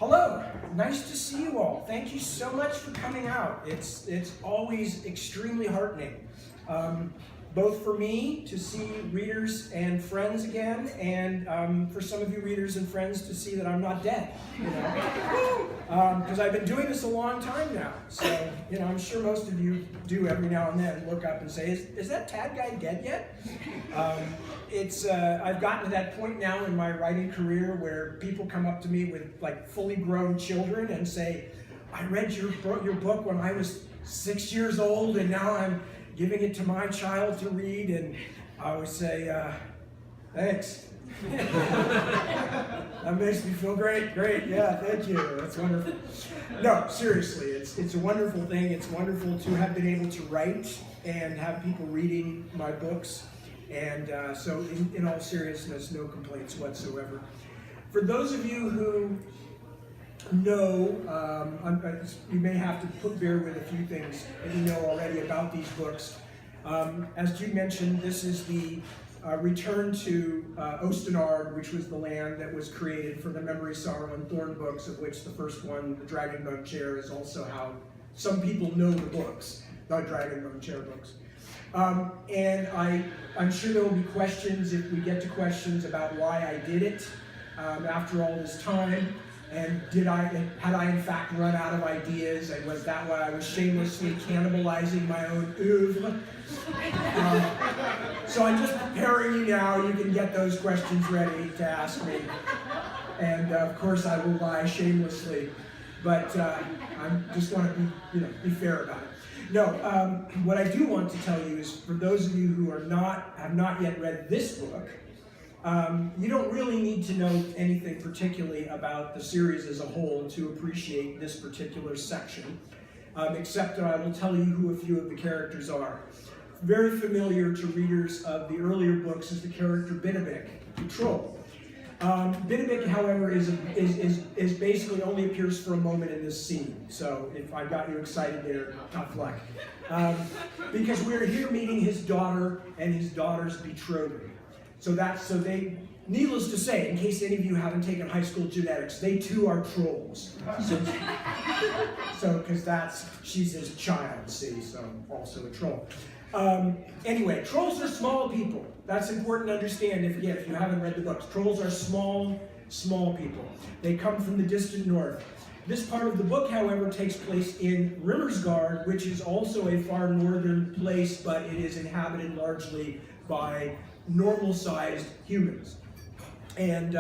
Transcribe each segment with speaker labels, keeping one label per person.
Speaker 1: Hello, nice to see you all. Thank you so much for coming out. It's always extremely heartening, both for me to see readers and friends again, and for some of you readers and friends to see that I'm not dead, because I've been doing this a long time now. So, I'm sure most of you do every now and then look up and say, is that Tad guy dead yet? I've gotten to that point now in my writing career where people come up to me with like fully grown children and say, I read your book when I was 6 years old and now I'm giving it to my child to read, and I always say, thanks. That makes me feel great, yeah, thank you, that's wonderful. No, seriously, it's a wonderful thing. It's wonderful to have been able to write and have people reading my books. And so in all seriousness, no complaints whatsoever. For those of you who know, you may have to bear with a few things that you know already about these books. As Jude mentioned, this is the return to Ostenard, which was the land that was created for the Memory, Sorrow, and Thorn books, of which the first one, the Dragonbone Chair, is also how some people know the books, the Dragonbone Chair books. And I'm sure there will be questions, if we get to questions, about why I did it after all this time, and had I in fact run out of ideas, and was that why I was shamelessly cannibalizing my own oeuvre? So I'm just preparing you now. You can get those questions ready to ask me, and of course I will lie shamelessly, but I just want to be fair about it. No, what I do want to tell you is, for those of you who have not yet read this book, you don't really need to know anything particularly about the series as a whole to appreciate this particular section, except that I will tell you who a few of the characters are. Very familiar to readers of the earlier books is the character Binnabik, the troll. Binnabik, however, is basically only appears for a moment in this scene. So if I got you excited there, tough luck. Because we're here meeting his daughter and his daughter's betrothed. So needless to say, in case any of you haven't taken high school genetics, they too are trolls. So because she's his child, see, so also a troll. Anyway, trolls are small people. That's important to understand if you haven't read the books. Trolls are small people. They come from the distant north. This part of the book, however, takes place in Rimmersgard, which is also a far northern place, but it is inhabited largely by normal-sized humans. And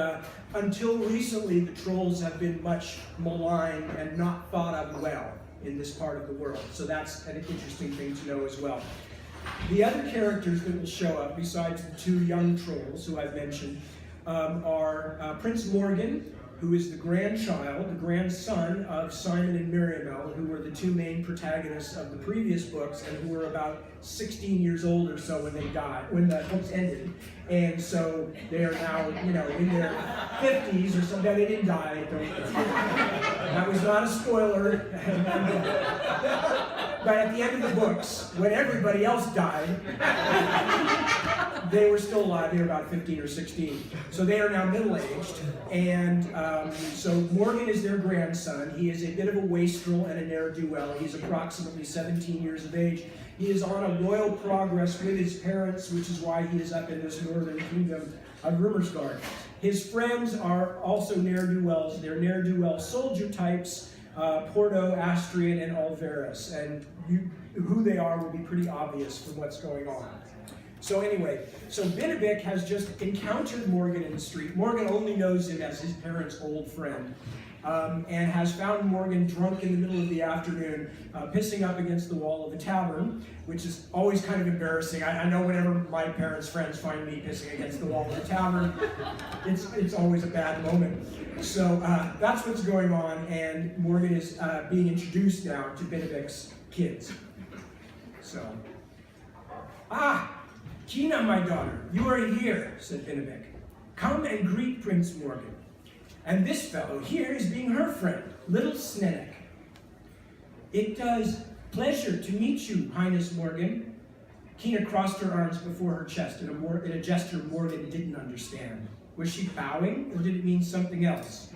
Speaker 1: until recently, the trolls have been much maligned and not thought of well in this part of the world. So that's an interesting thing to know as well. The other characters that will show up, besides the two young trolls who I've mentioned, are Prince Morgan, who is the grandson of Simon and Miriamel, who were the two main protagonists of the previous books, and who were about 16 years old or so when they died, when the books ended. And so they are now, in their 50s or something. They didn't die. That was not a spoiler. But at the end of the books, when everybody else died, they were still alive. They were about 15 or 16. So they are now middle-aged. And so Morgan is their grandson. He is a bit of a wastrel and a ne'er-do-well. He's approximately 17 years of age. He is on a royal progress with his parents, which is why he is up in this northern kingdom of Rimmersgard. His friends are also ne'er-do-wells. They're ne'er-do-well soldier types, Porto, Astrian, and Alvarez. And who they are will be pretty obvious from what's going on. So anyway, Binnabik has just encountered Morgan in the street. Morgan only knows him as his parents' old friend, and has found Morgan drunk in the middle of the afternoon, pissing up against the wall of the tavern, which is always kind of embarrassing. I know whenever my parents' friends find me pissing against the wall of the tavern, it's always a bad moment. So that's what's going on, and Morgan is being introduced now to Binnabik's kids. So, Kina, my daughter, you are here, said Binnabik. Come and greet Prince Morgan. And this fellow here is being her friend, little Snenick. It does pleasure to meet you, Highness Morgan. Kina crossed her arms before her chest in a gesture Morgan didn't understand. Was she bowing, or did it mean something else?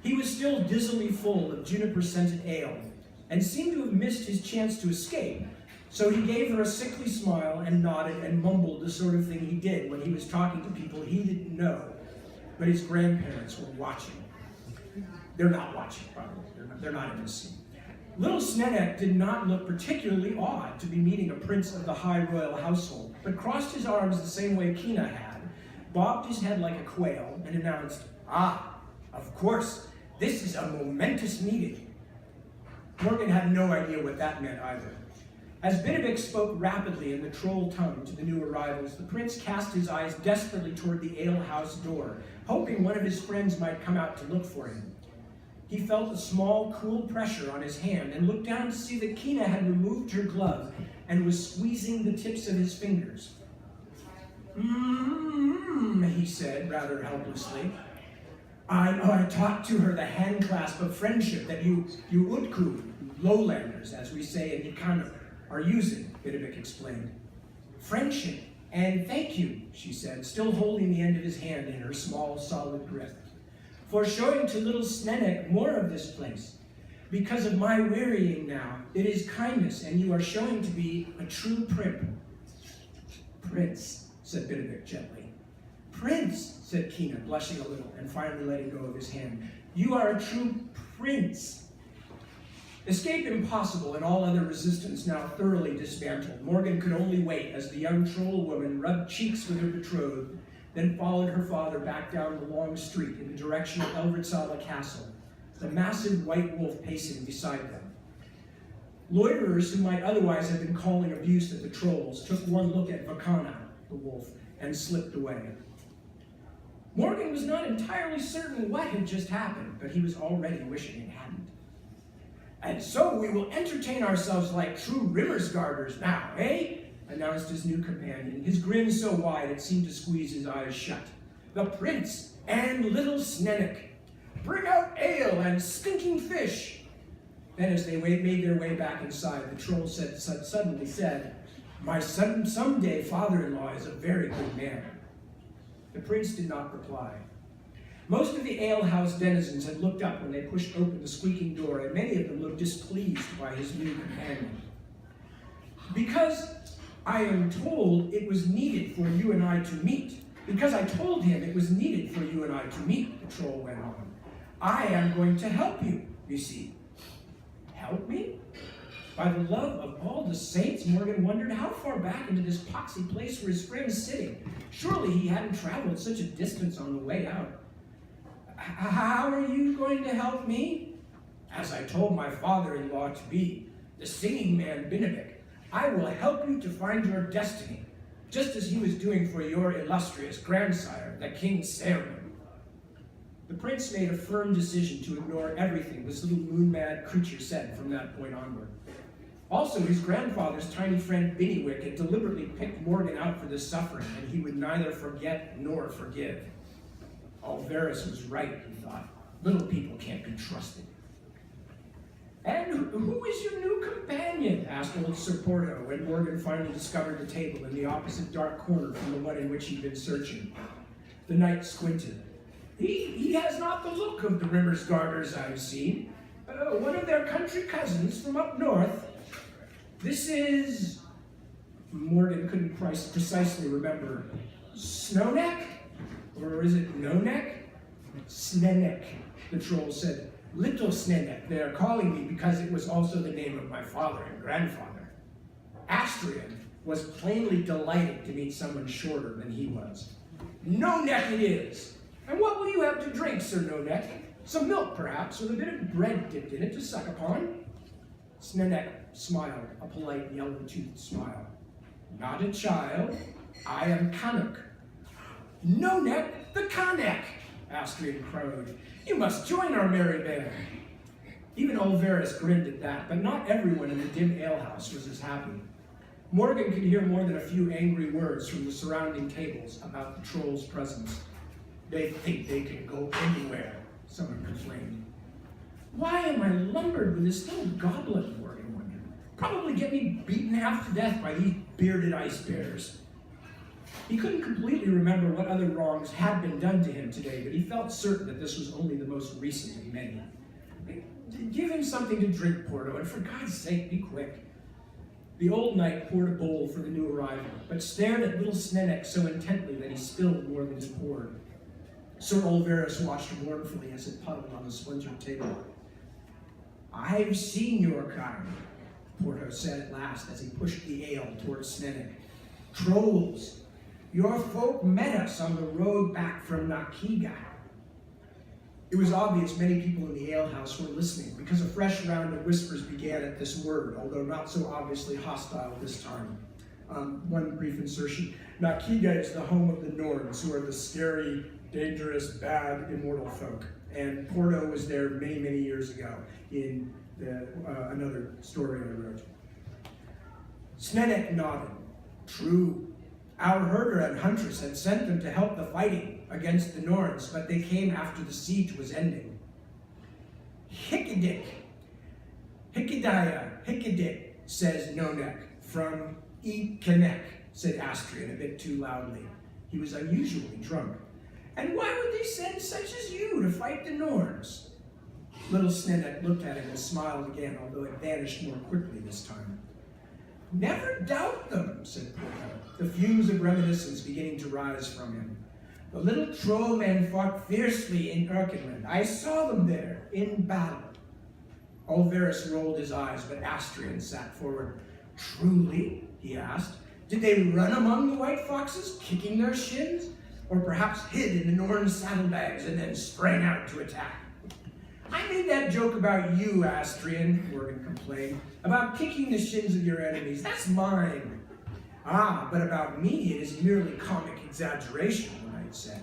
Speaker 1: He was still dizzily full of juniper-scented ale, and seemed to have missed his chance to escape, so he gave her a sickly smile and nodded and mumbled the sort of thing he did when he was talking to people he didn't know, but his grandparents were watching. They're not watching, probably. They're not in the scene. Little Snenek did not look particularly odd to be meeting a prince of the high royal household, but crossed his arms the same way Kina had, bobbed his head like a quail, and announced, "Ah, of course, this is a momentous meeting." Morgan had no idea what that meant either. As Biddevik spoke rapidly in the troll tongue to the new arrivals, the prince cast his eyes desperately toward the alehouse door, hoping one of his friends might come out to look for him. He felt a small, cool pressure on his hand and looked down to see that Kina had removed her glove and was squeezing the tips of his fingers. He said, rather helplessly. I taught to her the handclasp of friendship that you Utku, lowlanders, as we say in Ikano, are using, Biddevik explained. Friendship and thank you, she said, still holding the end of his hand in her small, solid grip, for showing to little Snenek more of this place. Because of my wearying now, it is kindness, and you are showing to be a true primp. Prince, said Biddevik gently. Prince, said Kina, blushing a little and finally letting go of his hand. You are a true prince. Escape impossible and all other resistance now thoroughly dismantled, Morgan could only wait as the young troll woman rubbed cheeks with her betrothed, then followed her father back down the long street in the direction of Elvritsala Castle, the massive white wolf pacing beside them. Loiterers who might otherwise have been calling abuse at the trolls took one look at Vakana, the wolf, and slipped away. Morgan was not entirely certain what had just happened, but he was already wishing it hadn't. And so we will entertain ourselves like true Rimmersgarders now, eh? Announced his new companion, his grin so wide it seemed to squeeze his eyes shut. The prince and little Snenek. Bring out ale and stinking fish. Then as they made their way back inside, the troll suddenly said, My someday father-in-law is a very good man. The prince did not reply. Most of the alehouse denizens had looked up when they pushed open the squeaking door, and many of them looked displeased by his new companion. Because I am told it was needed for you and I to meet. Because I told him it was needed for you and I to meet, the troll went on. I am going to help you, you see. Help me? By the love of all the saints, Morgan wondered how far back into this poxy place were his friends sitting. Surely he hadn't traveled such a distance on the way out. How are you going to help me? As I told my father-in-law to be, the singing man Binnevik, I will help you to find your destiny, just as he was doing for your illustrious grandsire, the King Sarum. The prince made a firm decision to ignore everything this little moon-mad creature said from that point onward. Also, his grandfather's tiny friend Binnywick had deliberately picked Morgan out for this suffering, and he would neither forget nor forgive. Alvarez was right, he thought. Little people can't be trusted. And who is your new companion? Asked old Sir Porto when Morgan finally discovered the table in the opposite dark corner from the one in which he'd been searching. The knight squinted. He has not the look of the Rimmersgarders I've seen. One of their country cousins from up north. This is... Morgan couldn't precisely remember. Snowneck? Or is it No-Neck? Snenek, the troll said. Little Snenek, they are calling me because it was also the name of my father and grandfather. Astrian was plainly delighted to meet someone shorter than he was. No-Neck it is! And what will you have to drink, Sir No-Neck? Some milk, perhaps, with a bit of bread dipped in it to suck upon? Snenek smiled, a polite yellow-toothed smile. Not a child. I am Canuck. No-Neck, the Canuck! Astrian crowed. You must join our merry band. Even Alvarez grinned at that, but not everyone in the dim alehouse was as happy. Morgan could hear more than a few angry words from the surrounding tables about the troll's presence. They think they can go anywhere, someone complained. Why am I lumbered with this little goblin, Morgan wondered. Probably get me beaten half to death by these bearded ice bears. He couldn't completely remember what other wrongs had been done to him today, but he felt certain that this was only the most recent of many. Give him something to drink, Porto, and for God's sake, be quick. The old knight poured a bowl for the new arrival, but stared at little Snedek so intently that he spilled more than he poured. Sir Olveris watched mournfully as it puddled on the splintered table. "I've seen your kind," Porto said at last as he pushed the ale towards Snedek. "Trolls. Your folk met us on the road back from Nakiga." It was obvious many people in the alehouse were listening, because a fresh round of whispers began at this word, although not so obviously hostile this time. One brief insertion. Nakiga is the home of the Norns, who are the scary, dangerous, bad, immortal folk. And Porto was there many, many years ago in another story I wrote. Snedek nodded. "True. Our herder and huntress had sent them to help the fighting against the Norns, but they came after the siege was ending." "Hickadik. Hickadik, says Nonek, from Ikenek," said Astrian a bit too loudly. He was unusually drunk. "And why would they send such as you to fight the Norns?" Little Snedek looked at him and smiled again, although it vanished more quickly this time. "Never doubt them," said Porto, the fumes of reminiscence beginning to rise from him. "The little troll men fought fiercely in Erkenland. I saw them there, in battle." Olveris rolled his eyes, but Astrian sat forward. "Truly?" he asked. "Did they run among the white foxes, kicking their shins? Or perhaps hid in the Norn saddlebags and then sprang out to attack?" "I made that joke about you, Astrian," Morgan complained. "About kicking the shins of your enemies. That's mine." "Ah, but about me it is merely comic exaggeration," the knight said.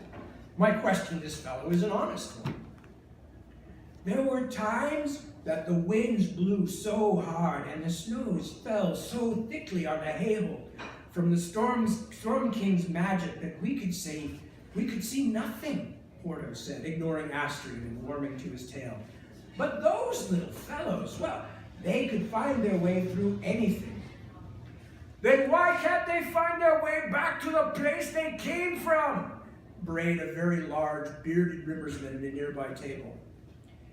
Speaker 1: "My question, this fellow, is an honest one." "There were times that the winds blew so hard and the snows fell so thickly on the hayhold from the Storm King's magic that we could see nothing," Porto said, ignoring Astrian and warming to his tale. "But those little fellows, well, they could find their way through anything." "Then why can't they find their way back to the place they came from?" brayed a very large, bearded riversman at a nearby table.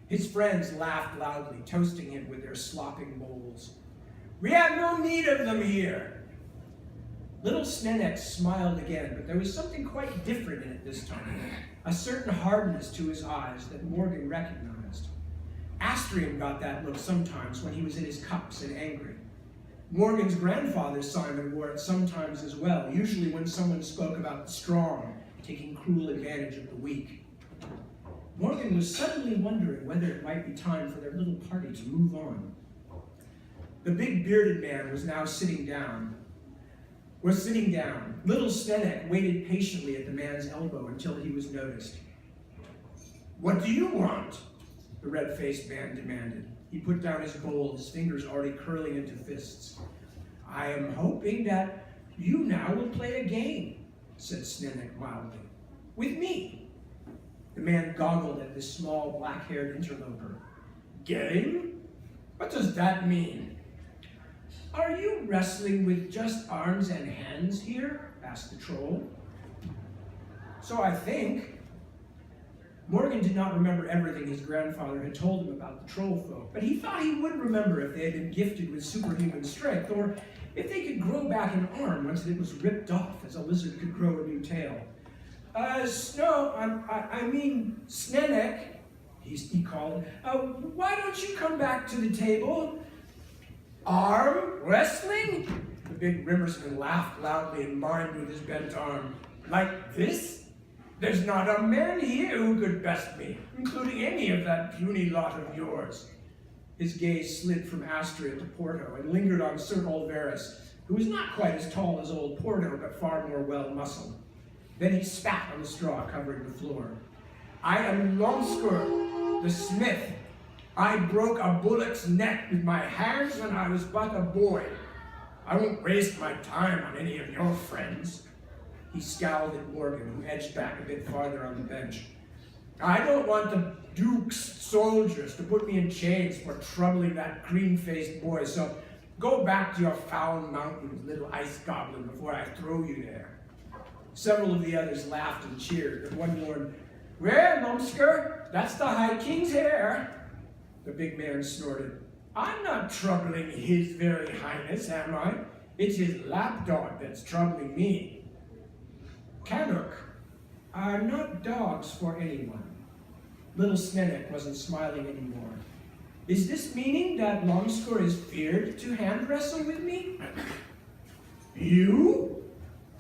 Speaker 1: His friends laughed loudly, toasting him with their slopping bowls. "We have no need of them here." Little Snedek smiled again, but there was something quite different in it this time, a certain hardness to his eyes that Morgan recognized. Astrian got that look sometimes when he was in his cups and angry. Morgan's grandfather Simon wore it sometimes as well, usually when someone spoke about the strong taking cruel advantage of the weak. Morgan was suddenly wondering whether it might be time for their little party to move on. The big bearded man was now sitting down. Little Snedek waited patiently at the man's elbow until he was noticed. "What do you want?" the red-faced man demanded. He put down his bowl, his fingers already curling into fists. "I am hoping that you now will play a game," said Snedek mildly. "With me." The man goggled at this small, black-haired interloper. "Game? What does that mean?" "Are you wrestling with just arms and hands here?" asked the troll. "So I think." Morgan did not remember everything his grandfather had told him about the troll folk, but he thought he would remember if they had been gifted with superhuman strength, or if they could grow back an arm once it was ripped off, as a lizard could grow a new tail. Snedek, he called. "Why don't you come back to the table?" "Arm wrestling?" The big riversman laughed loudly and mimed with his bent arm. "Like this? There's not a man here who could best me, including any of that puny lot of yours." His gaze slid from Astrian to Porto and lingered on Sir Olveris, who was not quite as tall as old Porto, but far more well-muscled. Then he spat on the straw covering the floor. "I am Longscourt, the smith. I broke a bullock's neck with my hands when I was but a boy. I won't waste my time on any of your friends." He scowled at Morgan, who edged back a bit farther on the bench. "I don't want the Duke's soldiers to put me in chains for troubling that green-faced boy, so go back to your foul mountains, little ice goblin, before I throw you there." Several of the others laughed and cheered, but one warned, "Well, Lumsker, that's the High King's hair." The big man snorted. "I'm not troubling His Very Highness, am I? It's his lapdog that's troubling me." "Canuck are not dogs for anyone." Little Snenick wasn't smiling anymore. "Is this meaning that Lomskor is feared to hand wrestle with me?" "You?"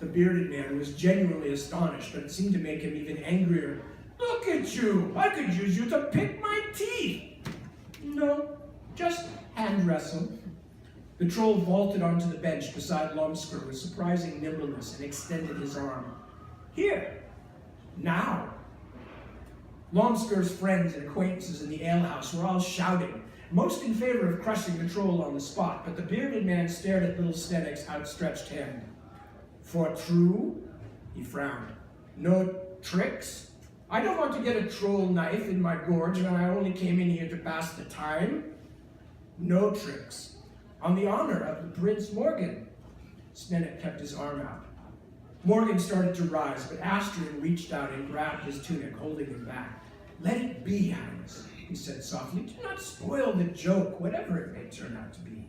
Speaker 1: The bearded man was genuinely astonished, but it seemed to make him even angrier. "Look at you! I could use you to pick my teeth!" "No, just hand wrestle." The troll vaulted onto the bench beside Lomskor with surprising nimbleness and extended his arm. "Here, now." Lomskor's friends and acquaintances in the alehouse were all shouting, most in favor of crushing the troll on the spot, but the bearded man stared at little Snenick's outstretched hand. "For true?" He frowned. "No tricks? I don't want to get a troll knife in my gorge when I only came in here to pass the time." "No tricks. On the honor of the Prince Morgan." Snenick kept his arm out. Morgan started to rise, but Astrian reached out and grabbed his tunic, holding him back. "Let it be, Highness," he said softly. "Do not spoil the joke, whatever it may turn out to be."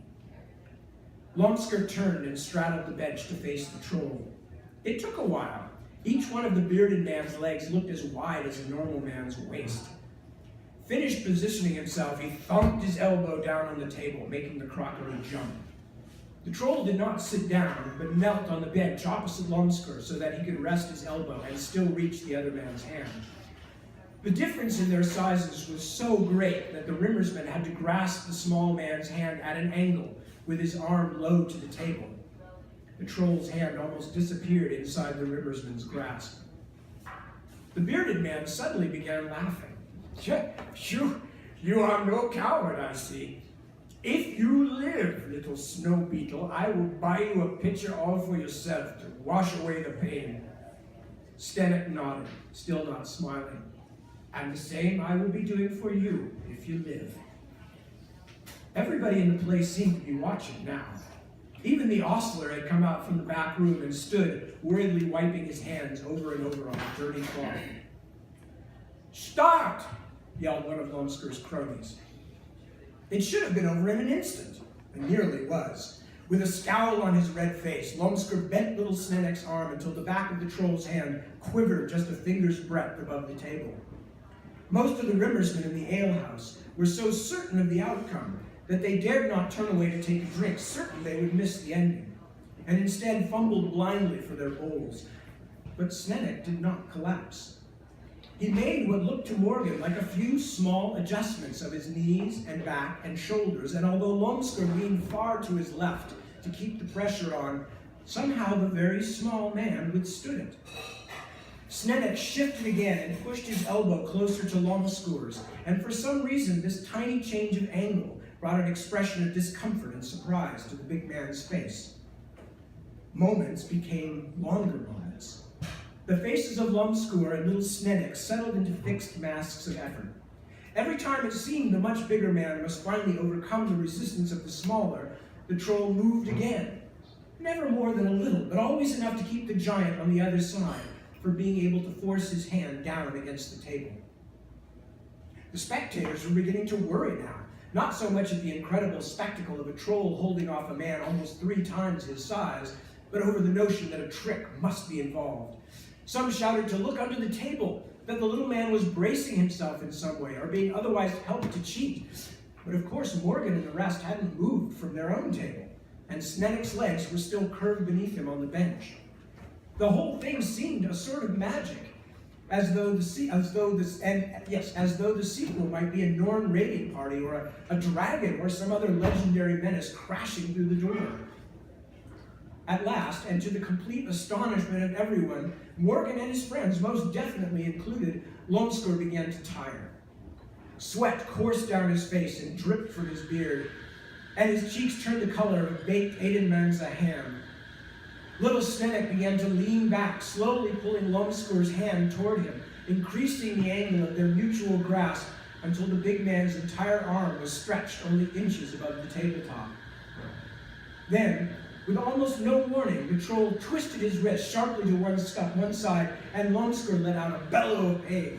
Speaker 1: Lomskor turned and straddled the bench to face the troll. It took a while. Each one of the bearded man's legs looked as wide as a normal man's waist. Finished positioning himself, he thumped his elbow down on the table, making the crockery jump. The troll did not sit down, but knelt on the bench opposite Lomskor so that he could rest his elbow and still reach the other man's hand. The difference in their sizes was so great that the Rimmersman had to grasp the small man's hand at an angle, with his arm low to the table. The troll's hand almost disappeared inside the Rimmersman's grasp. The bearded man suddenly began laughing. You are no coward, I see. If you live, little snow beetle, I will buy you a pitcher all for yourself to wash away the pain." Snenick nodded, still not smiling. "And the same I will be doing for you, if you live." Everybody in the place seemed to be watching now. Even the ostler had come out from the back room and stood, worriedly wiping his hands over and over on a dirty cloth. "Start!" yelled one of Lomskor's cronies. It should have been over in an instant, and nearly was. With a scowl on his red face, Lomskor bent little Snenick's arm until the back of the troll's hand quivered just a finger's breadth above the table. Most of the Rimmersmen in the alehouse were so certain of the outcome that they dared not turn away to take a drink, certain they would miss the ending, and instead fumbled blindly for their bowls. But Snenick did not collapse. He made what looked to Morgan like a few small adjustments of his knees and back and shoulders, and although Lomskor leaned far to his left to keep the pressure on, somehow the very small man withstood it. Snenick shifted again and pushed his elbow closer to Lomskor's, and for some reason this tiny change of angle brought an expression of discomfort and surprise to the big man's face. Moments became longer moments. The faces of Lomskor and little Snenick settled into fixed masks of effort. Every time it seemed the much bigger man must finally overcome the resistance of the smaller, the troll moved again. Never more than a little, but always enough to keep the giant on the other side for being able to force his hand down against the table. The spectators were beginning to worry now, not so much at the incredible spectacle of a troll holding off a man almost 3 times his size, but over the notion that a trick must be involved. Some shouted to look under the table, that the little man was bracing himself in some way or being otherwise helped to cheat. But of course Morgan and the rest hadn't moved from their own table, and Snenick's legs were still curved beneath him on the bench. The whole thing seemed a sort of magic, as though the sequel might be a Norn raiding party or a dragon or some other legendary menace crashing through the door. At last, and to the complete astonishment of everyone, Morgan and his friends, most definitely included, Lomskor began to tire. Sweat coursed down his face and dripped from his beard, and his cheeks turned the color of baked Edenman's ham. Little Snenick began to lean back, slowly pulling Lomskor's hand toward him, increasing the angle of their mutual grasp until the big man's entire arm was stretched only inches above the tabletop. Then, With almost no warning, the troll twisted his wrist sharply to one side, and Longskor let out a bellow of pain.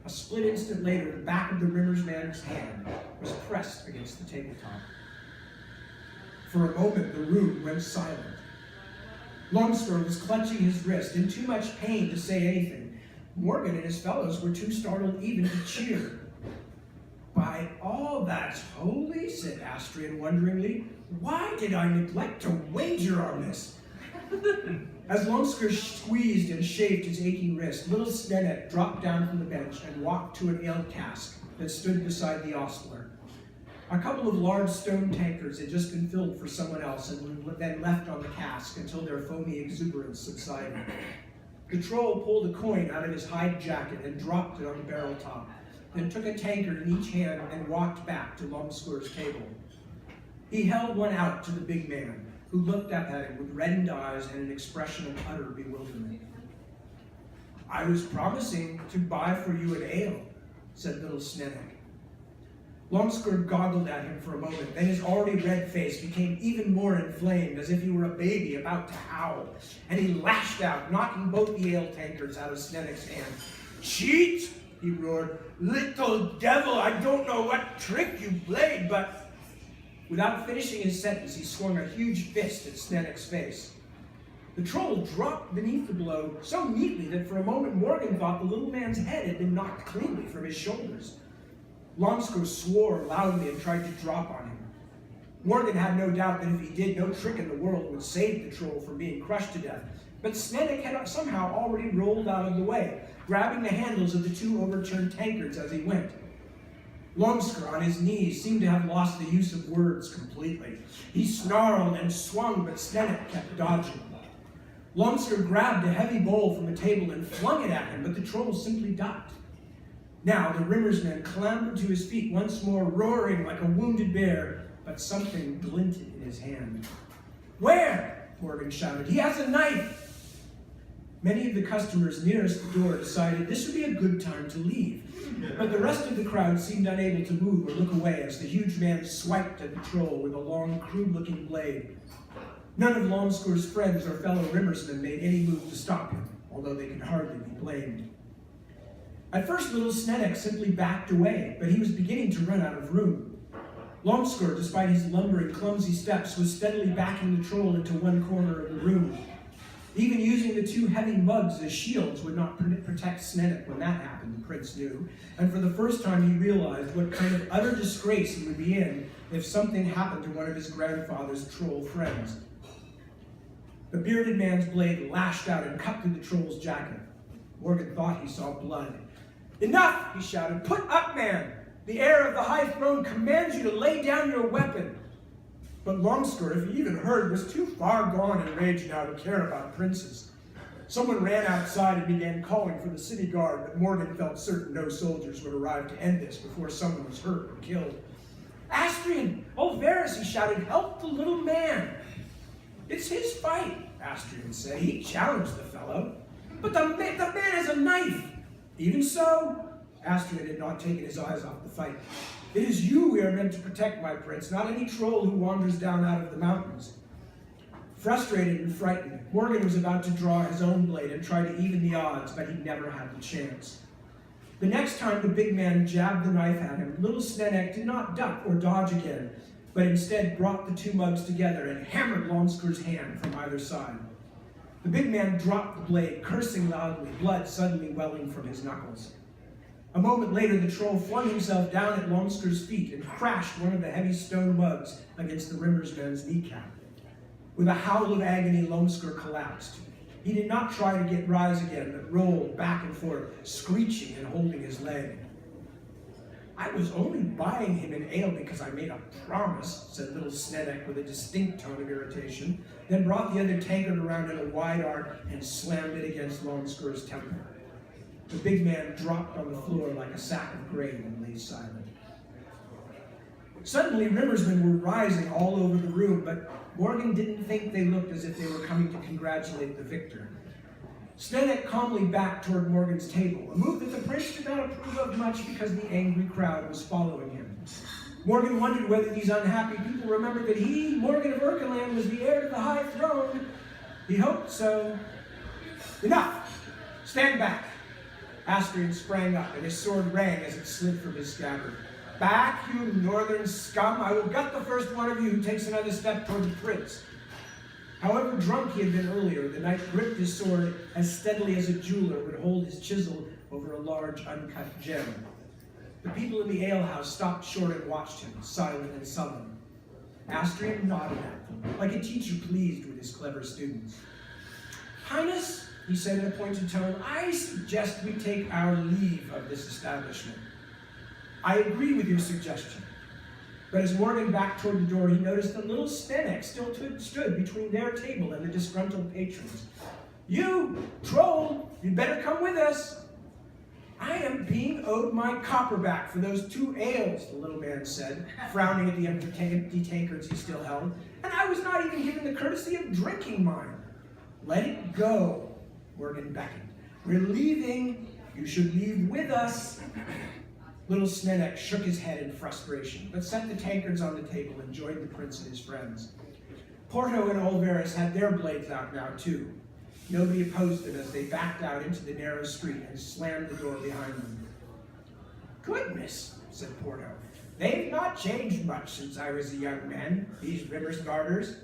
Speaker 1: A split instant later, the back of the Rimmer's man's hand was pressed against the tabletop. For a moment, the room went silent. Longskor was clutching his wrist in too much pain to say anything. Morgan and his fellows were too startled even to cheer. "By all that's holy," said Astrian wonderingly, "why did I neglect to wager on this?" As Longskor squeezed and chafed his aching wrist, little Snenek dropped down from the bench and walked to an ale cask that stood beside the ostler. A couple of large stone tankards had just been filled for someone else and were then left on the cask until their foamy exuberance subsided. The troll pulled a coin out of his hide jacket and dropped it on the barrel top, then took a tankard in each hand and walked back to Longskor's table. He held one out to the big man, who looked up at him with reddened eyes and an expression of utter bewilderment. "I was promising to buy for you an ale," said little Snenek. Longskor goggled at him for a moment, then his already red face became even more inflamed, as if he were a baby about to howl, and he lashed out, knocking both the ale tankards out of Snenek's hand. "Cheat!" he roared. "Little devil, I don't know what trick you played, but..." Without finishing his sentence, he swung a huge fist at Snenek's face. The troll dropped beneath the blow so neatly that for a moment Morgan thought the little man's head had been knocked cleanly from his shoulders. Longskor swore loudly and tried to drop on him. Morgan had no doubt that if he did, no trick in the world would save the troll from being crushed to death, but Snenek had somehow already rolled out of the way, grabbing the handles of the two overturned tankards as he went. Longskor, on his knees, seemed to have lost the use of words completely. He snarled and swung, but Snenek kept dodging. Longskor grabbed a heavy bowl from the table and flung it at him, but the troll simply ducked. Now the Rimmer's man clambered to his feet once more, roaring like a wounded bear, but something glinted in his hand. "Where?" Morgan shouted. "He has a knife!" Many of the customers nearest the door decided this would be a good time to leave, but the rest of the crowd seemed unable to move or look away as the huge man swiped at the troll with a long, crude-looking blade. None of Longskor's friends or fellow Rimmersmen made any move to stop him, although they could hardly be blamed. At first, little Snenek simply backed away, but he was beginning to run out of room. Longskor, despite his lumbering, clumsy steps, was steadily backing the troll into one corner of the room. Even using the two heavy mugs as shields would not protect Snenek when that happened, the prince knew, and for the first time he realized what kind of utter disgrace he would be in if something happened to one of his grandfather's troll friends. The bearded man's blade lashed out and cut through the troll's jacket. Morgan thought he saw blood. "Enough!" he shouted. "Put up, man! The heir of the high throne commands you to lay down your weapon." But Longskor, if he even heard, was too far gone in rage now to care about princes. Someone ran outside and began calling for the city guard, but Morgan felt certain no soldiers would arrive to end this before someone was hurt or killed. "Astrian! Oh, Varys!" he shouted. "Help the little man!" "It's his fight," Astrian said. "He challenged the fellow." "But the man has a knife!" "Even so," Astrian had not taken his eyes off the fight. "It is you we are meant to protect, my prince, not any troll who wanders down out of the mountains." Frustrated and frightened, Morgan was about to draw his own blade and try to even the odds, but he never had the chance. The next time the big man jabbed the knife at him, little Snenek did not duck or dodge again, but instead brought the two mugs together and hammered Longskor's hand from either side. The big man dropped the blade, cursing loudly, blood suddenly welling from his knuckles. A moment later, the troll flung himself down at Longskor's feet and crashed one of the heavy stone mugs against the Rimmer's man's kneecap. With a howl of agony, Longskor collapsed. He did not try to rise again, but rolled back and forth, screeching and holding his leg. "I was only buying him an ale because I made a promise," said little Snenek with a distinct tone of irritation, then brought the other tankard around in a wide arc and slammed it against Longskor's temple. The big man dropped on the floor like a sack of grain and lay silent. Suddenly, Rimmersmen were rising all over the room, but Morgan didn't think they looked as if they were coming to congratulate the victor. Snenek calmly backed toward Morgan's table, a move that the prince did not approve of much because the angry crowd was following him. Morgan wondered whether these unhappy people remembered that he, Morgan of Erkeland, was the heir to the high throne. He hoped so. Enough! Stand back! Astrian sprang up, and his sword rang as it slid from his scabbard. Back, you northern scum! I will gut the first one of you who takes another step toward the prince. However drunk he had been earlier, the knight gripped his sword as steadily as a jeweler would hold his chisel over a large uncut gem. The people in the alehouse stopped short and watched him, silent and sullen. Astrian nodded at them, like a teacher pleased with his clever students. Highness, he said in a pointed tone, I suggest we take our leave of this establishment. I agree with your suggestion. But as Morgan backed toward the door, he noticed that little Stenek still stood between their table and the disgruntled patrons. You, troll, you'd better come with us. I am being owed my copper back for those 2 ales, the little man said, frowning at the empty tankards he still held, and I was not even given the courtesy of drinking mine. Let it go, Morgan beckoned. We're leaving. You should leave with us. Little Stenek shook his head in frustration, but set the tankards on the table and joined the prince and his friends. Porto and Olveris had their blades out now, too. Nobody opposed them as they backed out into the narrow street and slammed the door behind them. Goodness, said Porto. They've not changed much since I was a young man, these Rimmers garters.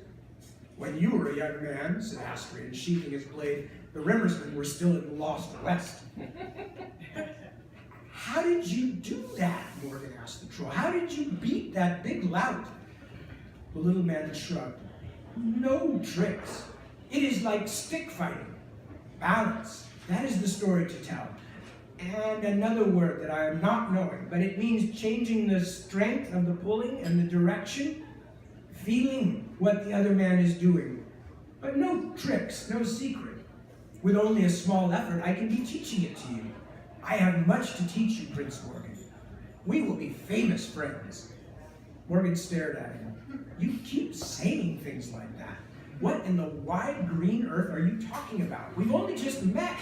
Speaker 1: When you were a young man, said Astrian, sheathing his blade, the Rimmersmen were still in the Lost West. How did you do that? Morgan asked the troll. How did you beat that big lout? The little man shrugged. No tricks. It is like stick fighting. Balance. That is the story to tell. And another word that I am not knowing, but it means changing the strength of the pulling and the direction, feeling what the other man is doing. But no tricks, no secret. With only a small effort, I can be teaching it to you. I have much to teach you, Prince Morgan. We will be famous friends. Morgan stared at him. You keep saying things like that. What in the wide green earth are you talking about? We've only just met.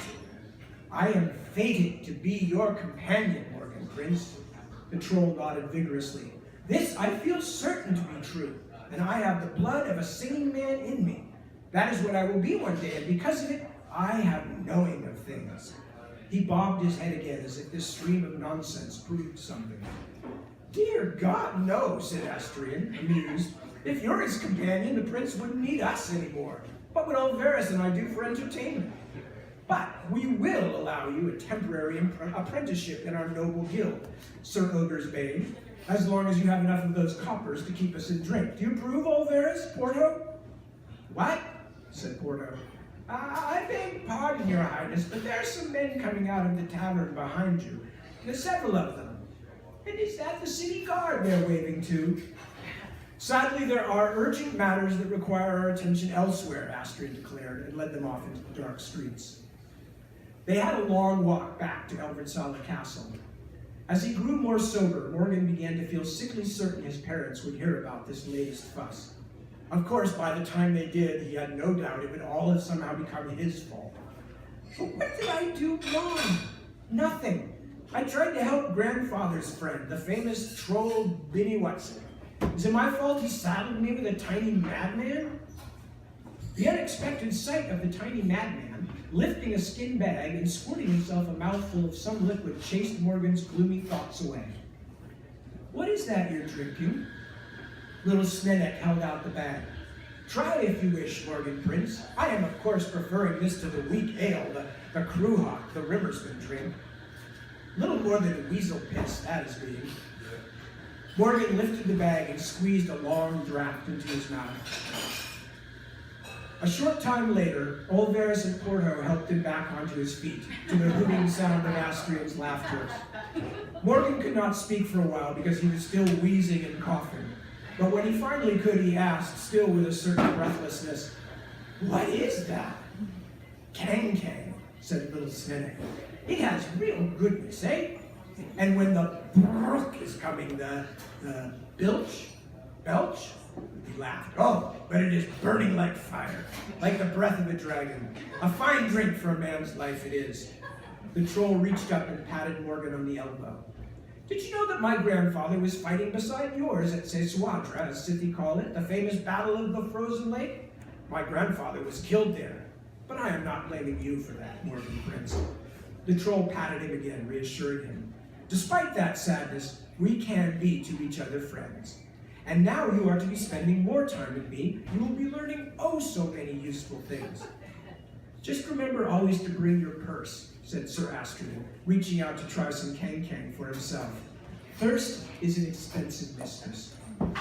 Speaker 1: I am fated to be your companion, Morgan, Prince. The troll nodded vigorously. This I feel certain to be true, and I have the blood of a singing man in me. That is what I will be one day, and because of it, I have knowing of things. He bobbed his head again as if this stream of nonsense proved something. Dear God, no, said Astrian, amused. If you're his companion, the prince wouldn't need us anymore. What would Olveris and I do for entertainment? But we will allow you a temporary apprenticeship in our noble guild, Sir Ogre's Bane, as long as you have enough of those coppers to keep us in drink. Do you approve, Olveris, Porto? What? Said Porto. I beg pardon, your highness, but there are some men coming out of the tavern behind you. There's several of them. And is that the city guard they're waving to? Sadly, there are urgent matters that require our attention elsewhere, Astrian declared, and led them off into the dark streets. They had a long walk back to Elversala Castle. As he grew more sober, Morgan began to feel sickly certain his parents would hear about this latest fuss. Of course, by the time they did, he had no doubt it would all have somehow become his fault. But what did I do wrong? Nothing. I tried to help grandfather's friend, the famous troll Binny Watson. Is it my fault he saddled me with a tiny madman? The unexpected sight of the tiny madman, lifting a skin bag and squirting himself a mouthful of some liquid, chased Morgan's gloomy thoughts away. What is that you're drinking? Little Stenek held out the bag. Try if you wish, Morgan Prince. I am, of course, preferring this to the weak ale, the Krewhawk, the Rimmersman drink. Little more than weasel piss, that is being. Morgan lifted the bag and squeezed a long draught into his mouth. A short time later, Olveris and Porto helped him back onto his feet, to the hooting sound of Astrian's laughter. Morgan could not speak for a while because he was still wheezing and coughing. But when he finally could, he asked, still with a certain breathlessness, "What is that?" "Kang," said little Stenek. "It has real goodness, eh? And when the brook is coming, the belch?" He laughed. "Oh, but it is burning like fire, like the breath of a dragon. A fine drink for a man's life it is." The troll reached up and patted Morgan on the elbow. Did you know that my grandfather was fighting beside yours at Seswadra, as Scythi call it, the famous Battle of the Frozen Lake? My grandfather was killed there, but I am not blaming you for that, Morgan Prince. The troll patted him again, reassuring him. Despite that sadness, we can be to each other friends. And now you are to be spending more time with me. You will be learning oh so many useful things. Just remember always to bring your purse, said Sir Astridan, reaching out to try some kang-kang for himself. Thirst is an expensive mistress. I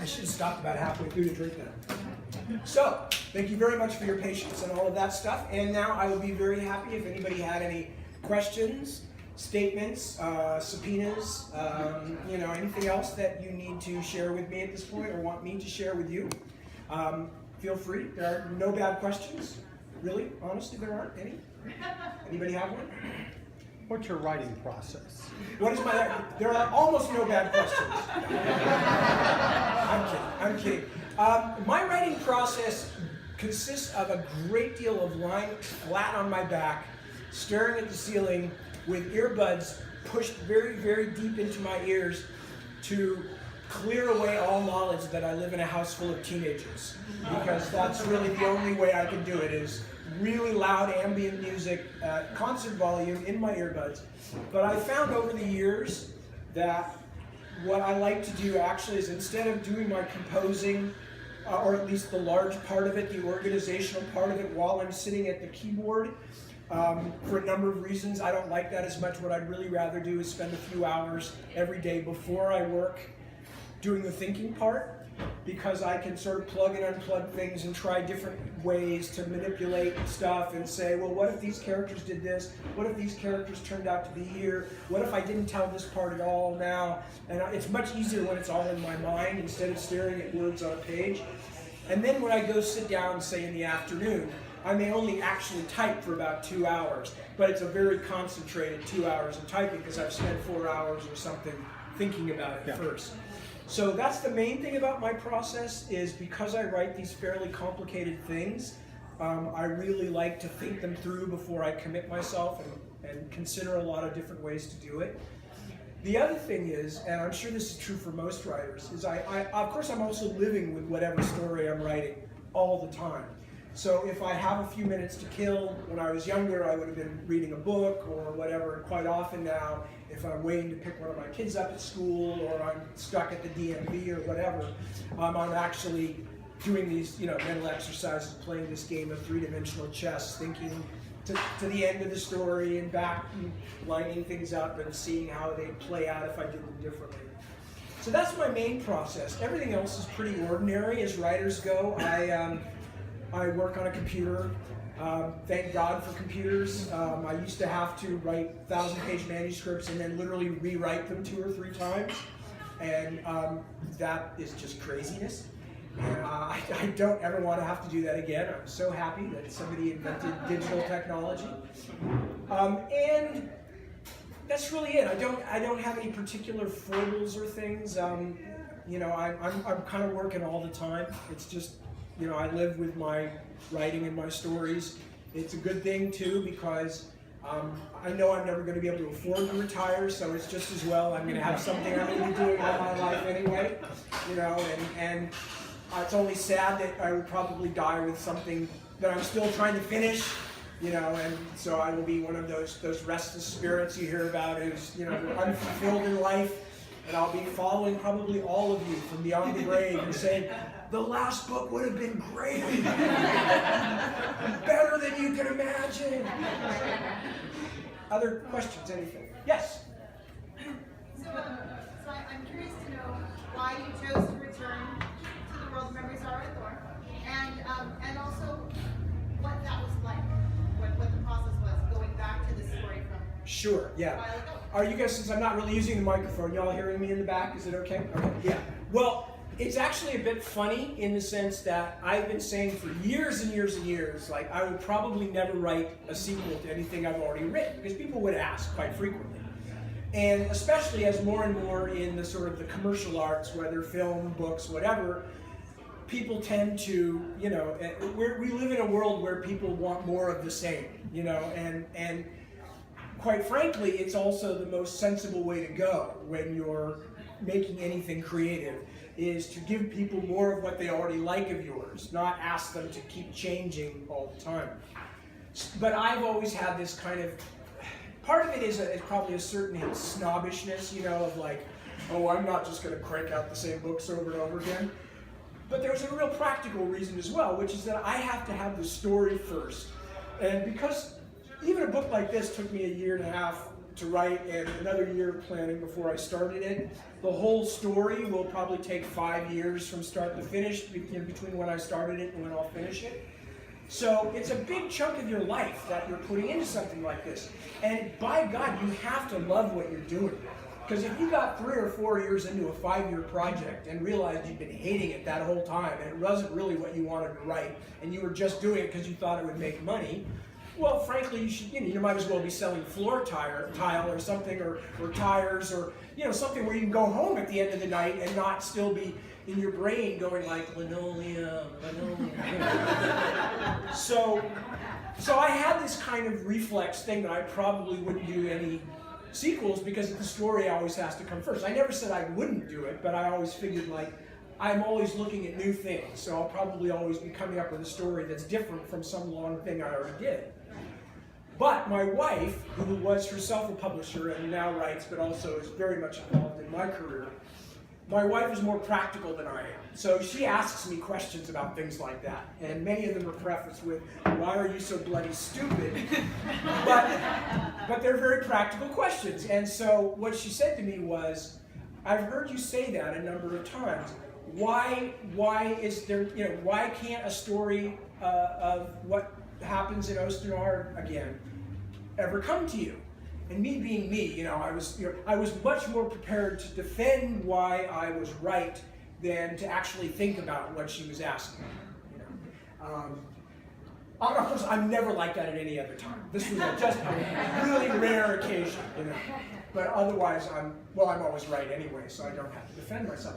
Speaker 1: should have stopped about halfway through to drink that. So, thank you very much for your patience and all of that stuff. And now I would be very happy if anybody had any questions, statements, subpoenas, anything else that you need to share with me at this point or want me to share with you. Feel free. There are no bad questions. Really? Honestly, there aren't any? Anybody have one?
Speaker 2: What's your writing process?
Speaker 1: There are almost no bad questions. I'm kidding. My writing process consists of a great deal of lying flat on my back, staring at the ceiling with earbuds pushed very, very deep into my ears to clear away all knowledge that I live in a house full of teenagers. Because that's really the only way I can do it, is really loud ambient music at concert volume in my earbuds. But I found over the years that what I like to do actually is, instead of doing my composing, or at least the large part of it, the organizational part of it, while I'm sitting at the keyboard, for a number of reasons, I don't like that as much. What I'd really rather do is spend a few hours every day before I work doing the thinking part, because I can sort of plug and unplug things and try different ways to manipulate stuff and say, well, what if these characters did this? What if these characters turned out to be here? What if I didn't tell this part at all now? And it's much easier when it's all in my mind instead of staring at words on a page. And then when I go sit down, say in the afternoon, I may only actually type for about 2 hours, but it's a very concentrated 2 hours of typing because I've spent 4 hours or something thinking about it first. So that's the main thing about my process, is because I write these fairly complicated things, I really like to think them through before I commit myself and consider a lot of different ways to do it. The other thing is, and I'm sure this is true for most writers, is of course I'm also living with whatever story I'm writing all the time. So if I have a few minutes to kill, when I was younger I would have been reading a book or whatever. Quite often now, if I'm waiting to pick one of my kids up at school, or I'm stuck at the DMV or whatever, I'm actually doing these mental exercises, playing this game of three-dimensional chess, thinking to the end of the story and back, and lining things up and seeing how they play out if I did them differently. So that's my main process. Everything else is pretty ordinary as writers go. I work on a computer. Thank God for computers. I used to have to write 1,000-page manuscripts and then literally rewrite them 2 or 3 times. And that is just craziness. And I don't ever want to have to do that again. I'm so happy that somebody invented digital technology. And that's really it. I don't have any particular foibles or things. I'm kind of working all the time. It's just, I live with my writing and my stories. It's a good thing too, because I know I'm never going to be able to afford to retire, so it's just as well I'm going to have something I'm going to be doing all my life anyway. And it's only sad that I would probably die with something that I'm still trying to finish, and so I will be one of those restless spirits you hear about who's, unfulfilled in life. And I'll be following probably all of you from beyond the grave and saying, the last book would have been great. Better than you can imagine. Other questions, anything? Yes?
Speaker 3: So I'm curious to know why you chose to return to the world of Memories of Art Thor, and also what that was like, what the process was going back to the story from
Speaker 1: Sure, yeah.
Speaker 3: a while ago.
Speaker 1: Are you guys, since I'm not really using the microphone, y'all hearing me in the back? Is it okay? Okay, yeah. Well, it's actually a bit funny in the sense that I've been saying for years and years and years, like, I would probably never write a sequel to anything I've already written, because people would ask quite frequently. And especially as more and more in the sort of the commercial arts, whether film, books, whatever, people tend to, we live in a world where people want more of the same, and quite frankly, it's also the most sensible way to go when you're making anything creative, is to give people more of what they already like of yours, not ask them to keep changing all the time. But I've always had this kind of, part of it is probably a certain snobbishness, of like, oh, I'm not just going to crank out the same books over and over again. But there's a real practical reason as well, which is that I have to have the story first. And because even a book like this took me 1.5 years to write and another year of planning before I started it, the whole story will probably take 5 years from start to finish, between when I started it and when I'll finish it. So it's a big chunk of your life that you're putting into something like this. And by God, you have to love what you're doing. Because if you got 3 or 4 years into a 5-year project and realized you'd been hating it that whole time and it wasn't really what you wanted to write and you were just doing it because you thought it would make money, well, frankly, you might as well be selling floor tile or something, or tires, or something where you can go home at the end of the night and not still be in your brain going like linoleum. So I had this kind of reflex thing that I probably wouldn't do any sequels because the story always has to come first. I never said I wouldn't do it, but I always figured like I'm always looking at new things, so I'll probably always be coming up with a story that's different from some long thing I already did. But my wife, who was herself a publisher and now writes, but also is very much involved in my career, my wife is more practical than I am. So she asks me questions about things like that. And many of them are prefaced with, why are you so bloody stupid? But they're very practical questions. And so what she said to me was, I've heard you say that a number of times. Why is there, why can't a story of what happens in Osternar again ever come to you? And me being me, I was much more prepared to defend why I was right than to actually think about what she was asking. Of course, I'm never like that at any other time. This was just a really rare occasion, But otherwise, I'm always right anyway, so I don't have to defend myself.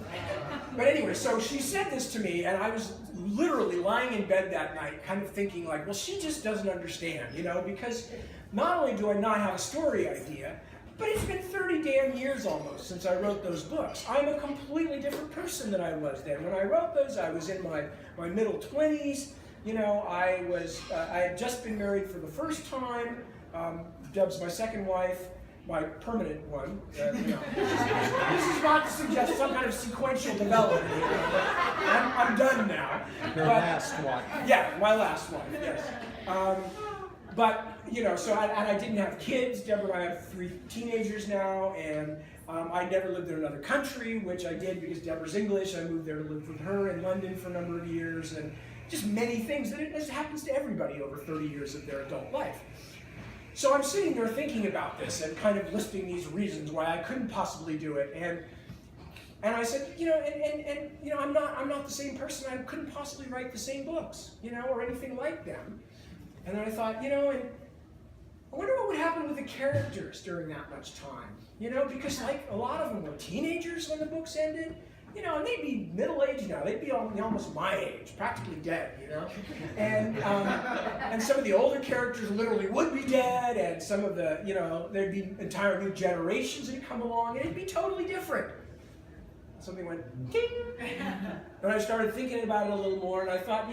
Speaker 1: But anyway, so she said this to me, and I was literally lying in bed that night, kind of thinking like, well, she just doesn't understand, because not only do I not have a story idea, but it's been 30 damn years almost since I wrote those books. I'm a completely different person than I was then. When I wrote those, I was in my middle 20s. I had just been married for the first time. Deb's my second wife, my permanent one. This is not to suggest some kind of sequential development. I'm done now.
Speaker 2: Your last wife.
Speaker 1: Yeah, my last wife, yes. I didn't have kids. Deborah and I have 3 teenagers now, and I never lived in another country, which I did because Deborah's English. I moved there to live with her in London for a number of years, and just many things that it happens to everybody over 30 years of their adult life. So I'm sitting there thinking about this and kind of listing these reasons why I couldn't possibly do it, and I said, I'm not the same person. I couldn't possibly write the same books, or anything like them. And then I thought, and I wonder what would happen with the characters during that much time, because like a lot of them were teenagers when the books ended, and they'd be middle-aged now. They'd be almost my age, practically dead, And some of the older characters literally would be dead, and some of the, there'd be entire new generations that'd come along, and it'd be totally different. Something went, ding! And I started thinking about it a little more, and I thought,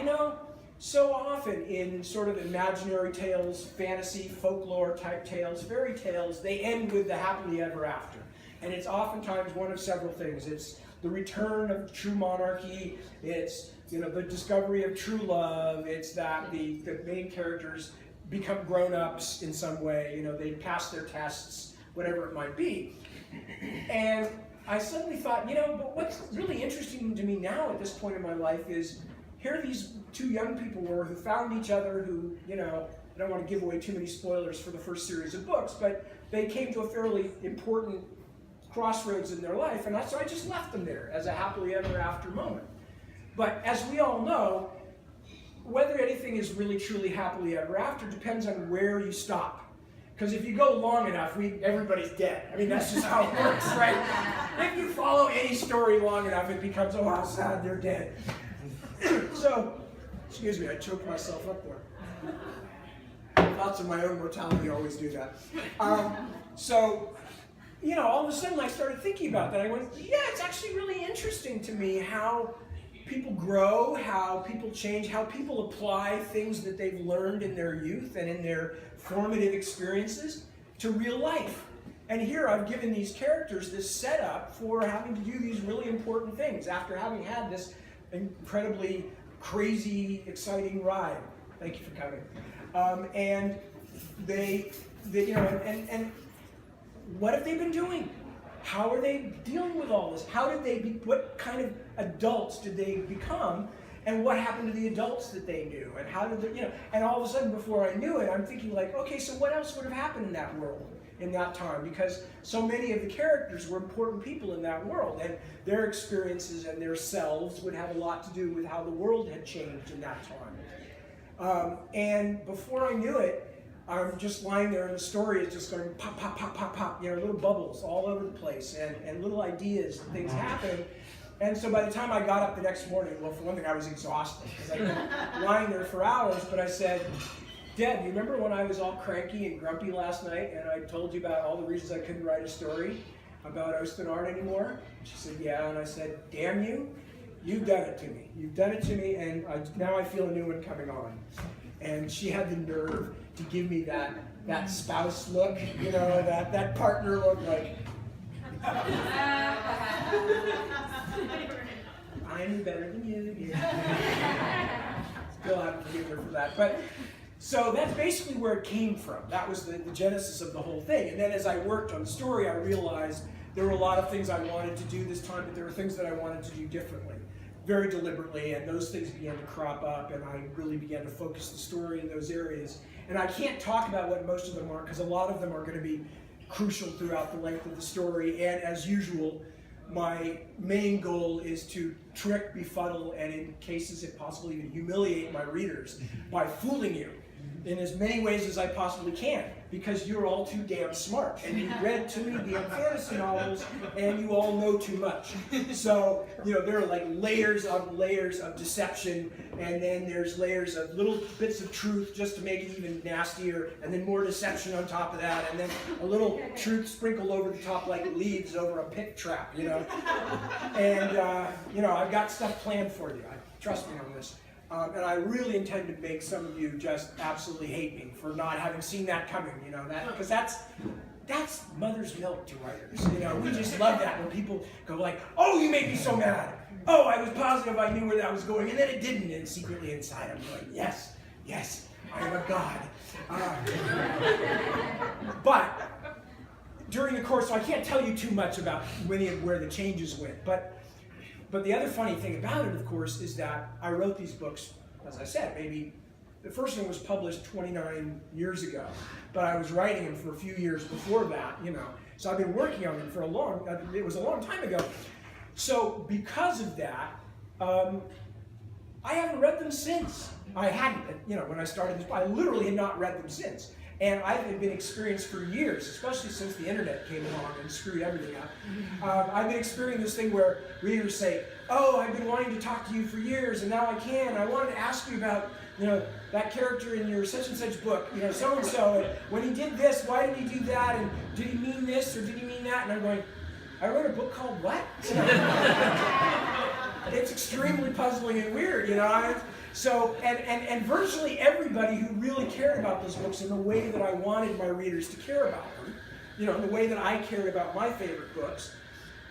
Speaker 1: so often in sort of imaginary tales, fantasy, folklore type tales, fairy tales, they end with the happily ever after. And it's oftentimes one of several things. It's the return of true monarchy, it's the discovery of true love, it's that the main characters become grown-ups in some way, they pass their tests, whatever it might be. And I suddenly thought, but what's really interesting to me now at this point in my life is here these 2 young people were who found each other, who, I don't want to give away too many spoilers for the first series of books, but they came to a fairly important crossroads in their life, and so I just left them there as a happily ever after moment. But as we all know, whether anything is really truly happily ever after depends on where you stop. Because if you go long enough, everybody's dead. I mean, that's just how it works, right? If you follow any story long enough, it becomes, oh, how sad, they're dead. So, excuse me, I choked myself up there. Thoughts of my own mortality always do that. So, you know, all of a sudden I started thinking about that. I went, yeah, it's actually really interesting to me how people grow, how people change, how people apply things that they've learned in their youth and in their formative experiences to real life. And here I've given these characters this setup for having to do these really important things after having had this incredibly crazy, exciting ride. Thank you for coming. And they you know, and what have they been doing? How are they dealing with all this? How did they what kind of adults did they become? And what happened to the adults that they knew? And how did they, you know, and all of a sudden before I knew it, I'm thinking like, okay, so what else would have happened in that world in that time? Because so many of the characters were important people in that world, and their experiences and their selves would have a lot to do with how the world had changed in that time. And before I knew it, I'm just lying there and the story is just going pop, pop, pop, pop, pop, you know, little bubbles all over the place and little ideas and things happening. And so by the time I got up the next morning, well, for one thing, I was exhausted because I'd been lying there for hours, but I said, Deb, you remember when I was all cranky and grumpy last night and I told you about all the reasons I couldn't write a story about Ostenard anymore? She said, yeah, and I said, damn you, you've done it to me. You've done it to me, and now I feel a new one coming on. And she had the nerve to give me that spouse look, you know, that partner look, like, I'm better than you, dear. Still haven't forgiven her for that. But so that's basically where it came from. That was the genesis of the whole thing. And then as I worked on the story, I realized there were a lot of things I wanted to do this time, but there were things that I wanted to do differently, very deliberately, and those things began to crop up, and I really began to focus the story in those areas. And I can't talk about what most of them are, because a lot of them are going to be crucial throughout the length of the story, and as usual, my main goal is to trick, befuddle, and in cases, if possible, even humiliate my readers by fooling you in as many ways as I possibly can, because you're all too damn smart, and you've read too many damn fantasy novels, and you all know too much. So, you know, there are like layers of deception, and then there's layers of little bits of truth just to make it even nastier, and then more deception on top of that, and then a little truth sprinkled over the top like leaves over a pit trap, you know. And, you know, I've got stuff planned for you. Trust me on this. And I really intend to make some of you just absolutely hate me for not having seen that coming, you know, that, because that's mother's milk to writers, you know. We just love that when people go like, oh, you made me so mad. Oh, I was positive I knew where that was going, and then it didn't, and secretly inside I'm going, yes, yes, I am a god. But during the course, so I can't tell you too much about where the changes went, but the other funny thing about it, of course, is that I wrote these books, as I said, maybe the first one was published 29 years ago, but I was writing them for a few years before that, you know. So I've been working on them for it was a long time ago. So because of that, I haven't read them since. I hadn't, you know, when I started this, I literally had not read them since. And I've been experienced for years, especially since the internet came along and screwed everything up. I've been experiencing this thing where readers say, oh, I've been wanting to talk to you for years, and now I can. I wanted to ask you about, you know, that character in your such and such book, you know, so-and-so, and when he did this, why did he do that, and did he mean this, or did he mean that? And I'm going, I wrote a book called what? It's extremely puzzling and weird, you know. So, and virtually everybody who really cared about those books in the way that I wanted my readers to care about them, you know, in the way that I cared about my favorite books,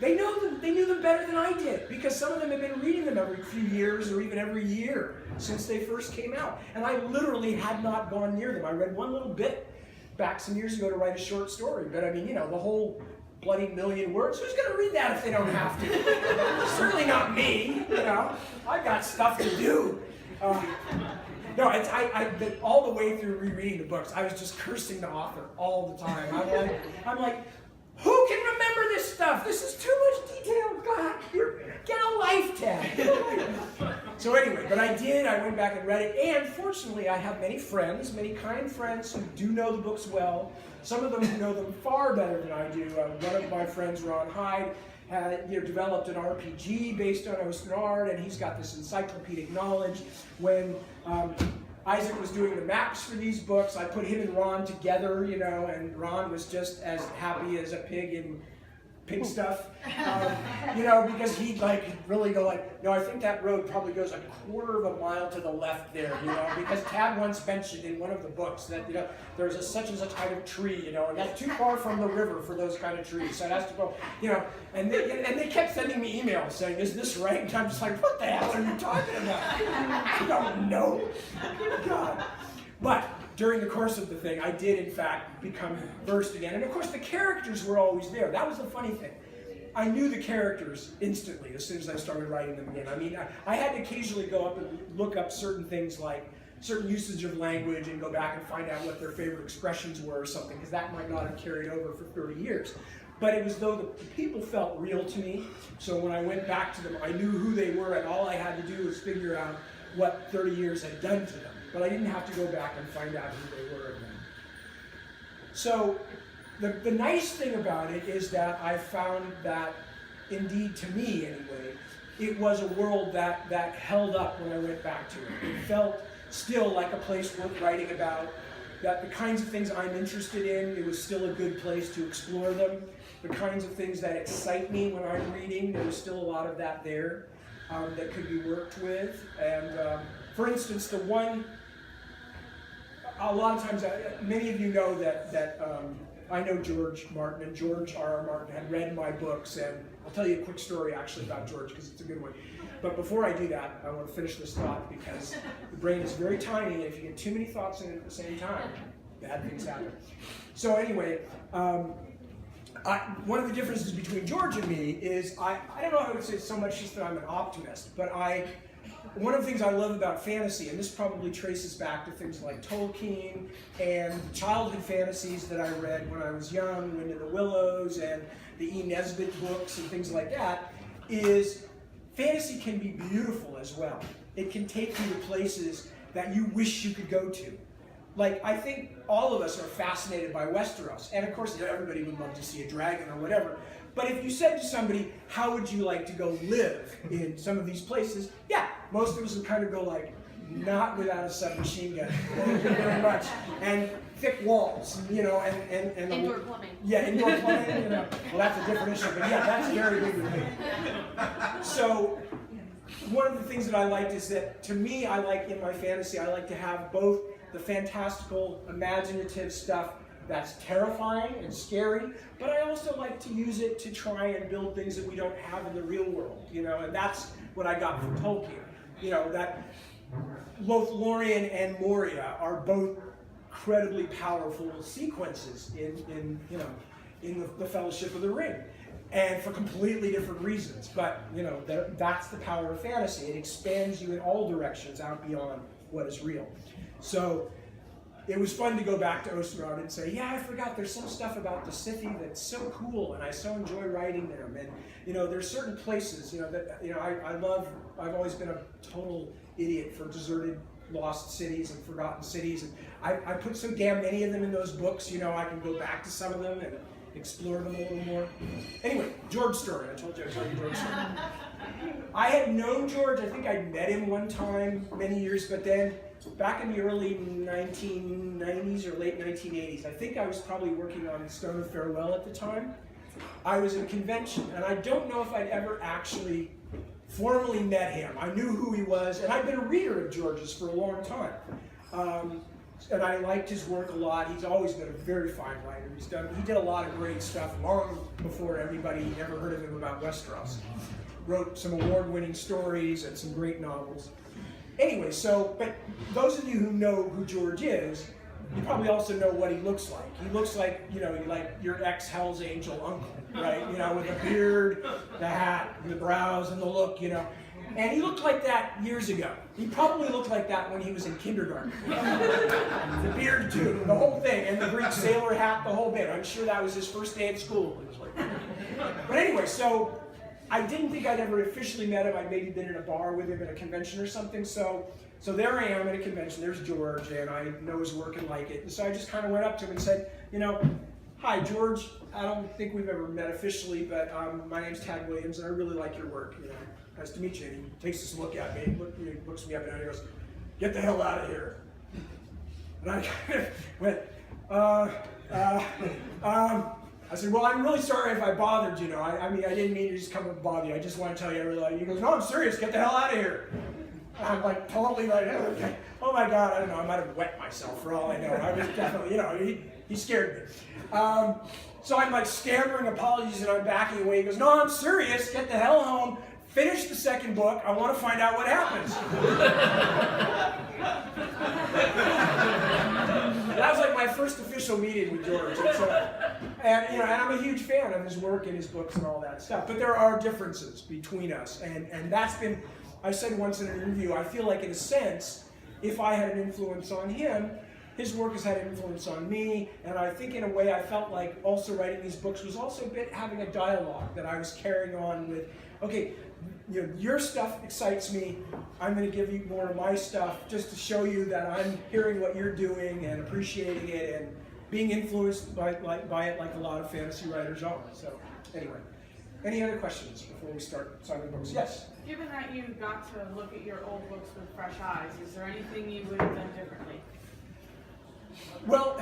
Speaker 1: they knew them better than I did, because some of them have been reading them every few years or even every year since they first came out. And I literally had not gone near them. I read one little bit back some years ago to write a short story, but I mean, you know, the whole bloody million words, who's going to read that if they don't have to? Certainly not me, you know. I've got stuff to do. No, all the way through rereading the books, I was just cursing the author all the time. I'm like, who can remember this stuff? This is too much detail. God, get a life, Ted. So anyway, but I did, I went back and read it, and fortunately I have many friends, many kind friends who do know the books well. Some of them know them far better than I do. One of my friends, Ron Hyde, had developed an RPG based on Osterard, and he's got this encyclopedic knowledge. When Isaac was doing the maps for these books, I put him and Ron together, and Ron was just as happy as a pig in pig stuff, because he'd really go no, I think that road probably goes 1/4 of a mile to the left there, because Tad once mentioned in one of the books that, there's a such and such kind of tree, and that's too far from the river for those kind of trees, so it has to go, and they kept sending me emails saying, is this right? And I'm just like, what the hell are you talking about? I don't know. God. But during the course of the thing, I did, in fact, become versed again. And of course, the characters were always there. That was the funny thing. I knew the characters instantly as soon as I started writing them again. I mean, I had to occasionally go up and look up certain things like certain usage of language and go back and find out what their favorite expressions were or something, because that might not have carried over for 30 years. But it was though the people felt real to me. So when I went back to them, I knew who they were, and all I had to do was figure out what 30 years had done to them. But I didn't have to go back and find out who they were again. So the nice thing about it is that I found that, indeed to me anyway, it was a world that held up when I went back to it. It felt still like a place worth writing about, that the kinds of things I'm interested in, it was still a good place to explore them. The kinds of things that excite me when I'm reading, there was still a lot of that there that could be worked with. And for instance, a lot of times, many of you know that I know George Martin, and George R.R. Martin had read my books, and I'll tell you a quick story actually about George, because it's a good one. But before I do that, I want to finish this thought, because the brain is very tiny, and if you get too many thoughts in it at the same time, bad things happen. So anyway, one of the differences between George and me is, I don't know if I would say so much just that I'm an optimist, but one of the things I love about fantasy, and this probably traces back to things like Tolkien and childhood fantasies that I read when I was young, Wind in the Willows and the E. Nesbit books and things like that, is fantasy can be beautiful as well. It can take you to places that you wish you could go to. Like, I think all of us are fascinated by Westeros, and of course everybody would love to see a dragon or whatever. But if you said to somebody, how would you like to go live in some of these places? Yeah, most of us would kind of go not without a submachine gun, thank you very much. And thick walls, and
Speaker 4: indoor plumbing.
Speaker 1: Yeah, indoor plumbing, Well, that's a different issue, but yeah, that's very big with me. So, one of the things that I liked is that, to me, I like in my fantasy, I like to have both the fantastical, imaginative stuff that's terrifying and scary, but I also like to use it to try and build things that we don't have in the real world, and that's what I got from Tolkien. That both Lorien and Moria are both incredibly powerful sequences in the Fellowship of the Ring, and for completely different reasons. But that's the power of fantasy. It expands you in all directions out beyond what is real. So it was fun to go back to Osterard and say, yeah, I forgot there's some stuff about the Scythe that's so cool, and I so enjoy writing them. And there's certain places that I've always been a total idiot for deserted, lost cities and forgotten cities, and I put so damn many of them in those books. I can go back to some of them and explore them a little more. Anyway, George story. I told you I'd tell you George story. I had known George. I think I'd met him one time many years, but then back in the early 1990s or late 1980s, I think I was probably working on Stone of Farewell at the time. I was at a convention, and I don't know if I'd ever actually formally met him. I knew who he was, and I've been a reader of George's for a long time. And I liked his work a lot. He's always been a very fine writer. He did a lot of great stuff long before everybody ever heard of him about Westeros. Wrote some award-winning stories and some great novels. Anyway, but those of you who know who George is, you probably also know what he looks like. He looks like, like your ex-Hell's Angel uncle, right? With the beard, the hat, and the brows, and the look, And he looked like that years ago. He probably looked like that when he was in kindergarten. The beard too, the whole thing, and the Greek sailor hat, the whole bit. I'm sure that was his first day at school. It was like, but anyway, so I didn't think I'd ever officially met him. I'd maybe been in a bar with him at a convention or something. So there I am at a convention. There's George, and I know his work and like it. And so I just kind of went up to him and said, hi, George. I don't think we've ever met officially, but my name's Tad Williams, and I really like your work. Nice to meet you. And he takes this look at me, looks me up and down, and he goes, get the hell out of here. And I kind of went, I said, well, I'm really sorry if I bothered you. I mean, I didn't mean to just come and bother you. I just want to tell you I really like you. He goes, no, I'm serious. Get the hell out of here. And I'm like, totally like, okay. Oh my God, I don't know. I might have wet myself for all I know. I was definitely, he scared me. So I'm like stammering apologies and I'm backing away. He goes, no, I'm serious. Get the hell home. Finish the second book. I want to find out what happens. That was like my first official meeting with George. And I'm a huge fan of his work and his books and all that stuff. But there are differences between us. And that's been, I said once in an interview, I feel like in a sense, if I had an influence on him, his work has had an influence on me, and I think in a way I felt like also writing these books was also a bit having a dialogue that I was carrying on with, okay, your stuff excites me, I'm going to give you more of my stuff just to show you that I'm hearing what you're doing and appreciating it and being influenced by it like a lot of fantasy writers are. So anyway, any other questions before we start signing books? Yes?
Speaker 4: Given that you got to look at your old books with fresh eyes, is there anything you would have done differently?
Speaker 1: Well,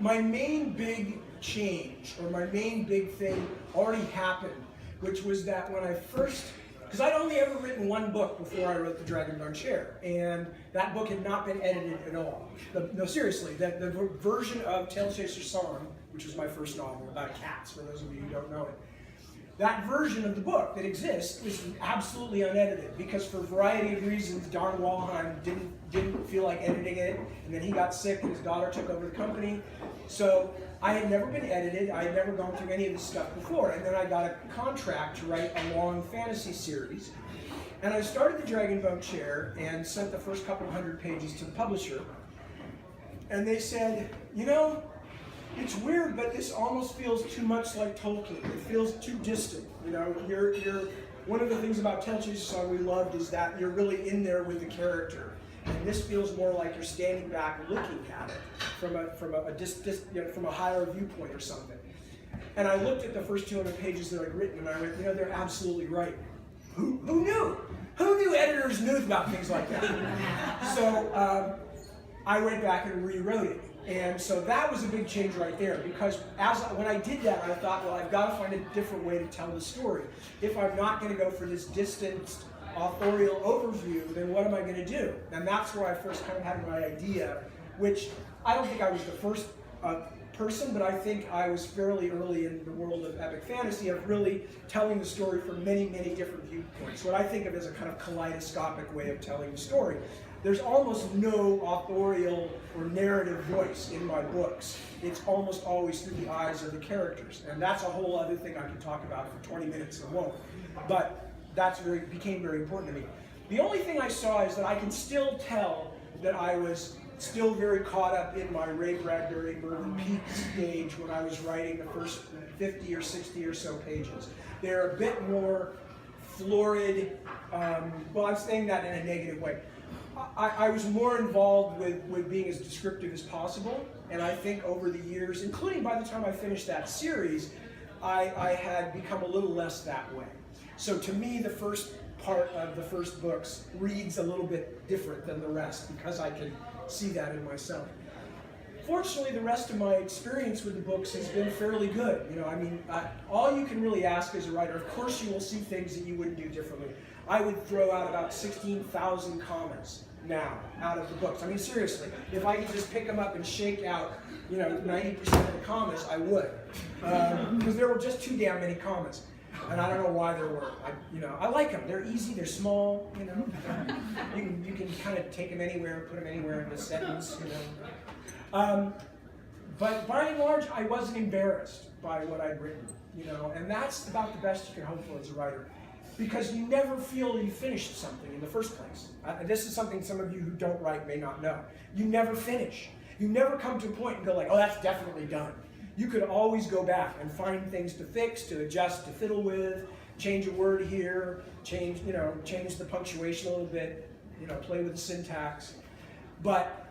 Speaker 1: my main big change, or my main big thing already happened, which was that when I first, because I'd only ever written one book before I wrote The Dragonborn Chair, and that book had not been edited at all. No, seriously, the version of Tail Chaser's Song, which was my first novel about cats, for those of you who don't know it, that version of the book that exists is absolutely unedited because for a variety of reasons, Don Walheim didn't feel like editing it, and then he got sick and his daughter took over the company. So I had never been edited, I had never gone through any of this stuff before, and then I got a contract to write a long fantasy series. And I started The Dragonbone Chair and sent the first couple of 100 pages to the publisher, and they said, it's weird, but this almost feels too much like Tolkien. It feels too distant. You're one of the things about Tail Chaser's Song we loved is that you're really in there with the character, and this feels more like you're standing back looking at it from a higher viewpoint or something. And I looked at the first 200 pages that I'd written, and I went, they're absolutely right. Who knew? Who knew editors knew about things like that? So I went back and rewrote it. And so that was a big change right there, because when I did that, I thought, well, I've got to find a different way to tell the story. If I'm not going to go for this distanced authorial overview, then what am I going to do? And that's where I first kind of had my idea, which I don't think I was the first person, but I think I was fairly early in the world of epic fantasy of really telling the story from many, many different viewpoints. What I think of as a kind of kaleidoscopic way of telling the story. There's almost no authorial or narrative voice in my books. It's almost always through the eyes of the characters. And that's a whole other thing I could talk about for 20 minutes and won't. But that's became very important to me. The only thing I saw is that I can still tell that I was still very caught up in my Ray Bradbury Merlin Peak stage when I was writing the first 50 or 60 or so pages. They're a bit more florid. Well, I'm saying that in a negative way. I was more involved with being as descriptive as possible, and I think over the years, including by the time I finished that series, I had become a little less that way. So to me, the first part of the first books reads a little bit different than the rest because I can see that in myself. Fortunately, the rest of my experience with the books has been fairly good. All you can really ask as a writer, of course you will see things that you wouldn't do differently. I would throw out about 16,000 comments now out of the books. I mean, seriously, if I could just pick them up and shake out, 90% of the comments, I would. Because there were just too damn many comments. And I don't know why there were. I like them. They're easy. They're small. You can kind of take them anywhere, put them anywhere in a sentence. But by and large, I wasn't embarrassed by what I'd written. And that's about the best you can hope for as a writer, because you never feel you finished something in the first place. This is something some of you who don't write may not know. You never finish. You never come to a point and go like, oh, that's definitely done. You could always go back and find things to fix, to adjust, to fiddle with, change a word here, change the punctuation a little bit, play with the syntax. But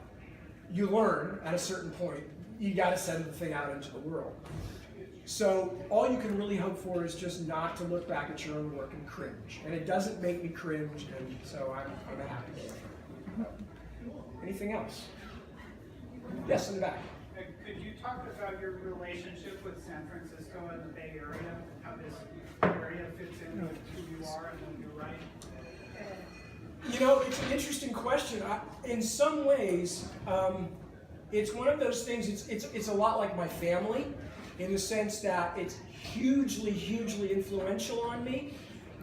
Speaker 1: you learn at a certain point, you got to send the thing out into the world. So all you can really hope for is just not to look back at your own work and cringe. And it doesn't make me cringe, and so I'm a happy boy. Anything else? Yes, in the back.
Speaker 5: Could you talk about your relationship with San Francisco and the Bay Area, how this area fits in with who you are and what you write?
Speaker 1: It's an interesting question. In some ways, it's one of those things, it's a lot like my family, in the sense that it's hugely, hugely influential on me,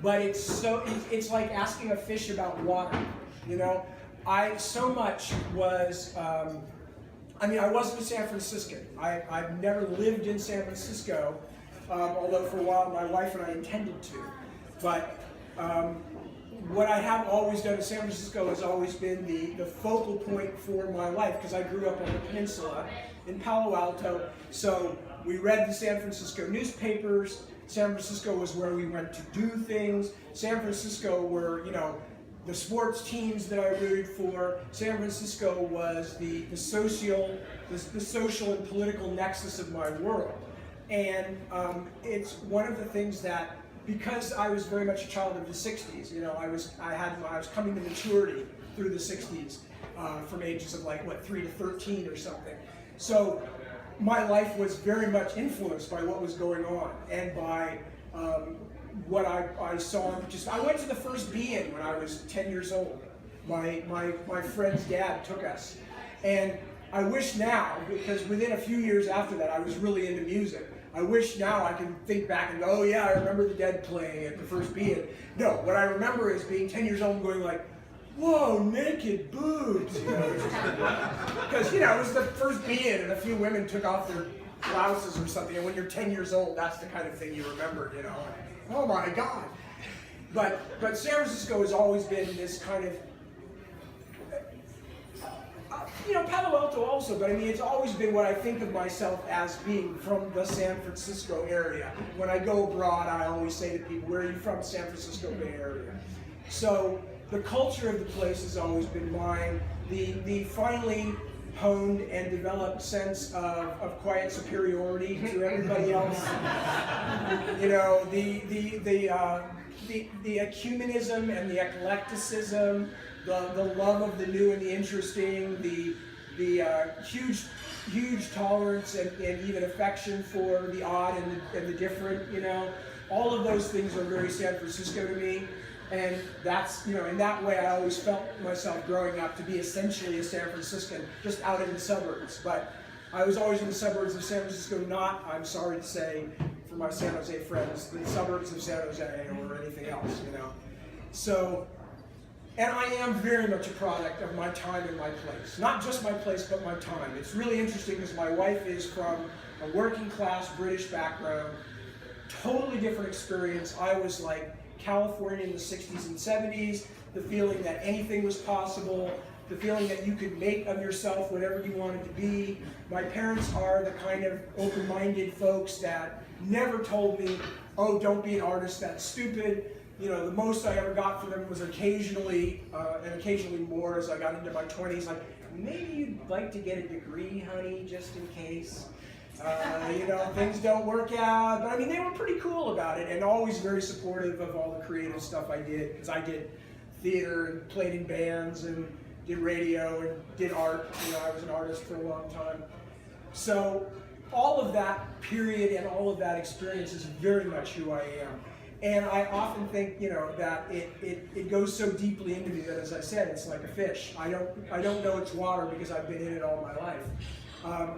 Speaker 1: but it's like asking a fish about water, I so much was, I wasn't in San Francisco. I've never lived in San Francisco, although for a while my wife and I intended to. But what I have always done in San Francisco has always been the focal point for my life, because I grew up on the peninsula in Palo Alto. So we read the San Francisco newspapers. San Francisco was where we went to do things. San Francisco were, the sports teams that I rooted for. San Francisco was the social and political nexus of my world. And it's one of the things that, because I was very much a child of the 60s, I was coming to maturity through the 60s, from ages of 3 to 13 or something. So my life was very much influenced by what was going on, and by what I saw. I went to the first be-in when I was 10 years old. My friend's dad took us, and I wish now, because within a few years after that I was really into music, I wish now I can think back and go, oh yeah, I remember the Dead playing at the first be-in. No, what I remember is being 10 years old and going like, whoa, naked boobs, because it was the first be-in, and a few women took off their blouses or something, and when you're 10 years old, that's the kind of thing you remember, oh my God. But San Francisco has always been this kind of, Palo Alto also, but it's always been what I think of myself as being from the San Francisco area. When I go abroad, I always say to people, where are you from? San Francisco Bay Area. So the culture of the place has always been mine. The finally honed and developed sense of quiet superiority to everybody else. The ecumenism and the eclecticism, the love of the new and the interesting, the huge tolerance and even affection for the odd and the different, all of those things are very San Francisco to me. And that's, in that way I always felt myself growing up to be essentially a San Franciscan, just out in the suburbs. But I was always in the suburbs of San Francisco, not, I'm sorry to say, for my San Jose friends, the suburbs of San Jose or anything else, So, and I am very much a product of my time and my place. Not just my place, but my time. It's really interesting because my wife is from a working class British background, totally different experience. I was like California in the 60s and 70s, the feeling that anything was possible, the feeling that you could make of yourself whatever you wanted to be. My parents are the kind of open-minded folks that never told me, oh, don't be an artist, that's stupid. The most I ever got from them was occasionally, and occasionally more as I got into my 20s, like, maybe you'd like to get a degree, honey, just in case. Things don't work out. But they were pretty cool about it, and always very supportive of all the creative stuff I did, because I did theater and played in bands and did radio and did art. I was an artist for a long time. So all of that period and all of that experience is very much who I am. And I often think, that it goes so deeply into me that, as I said, it's like a fish. I don't know it's water because I've been in it all my life.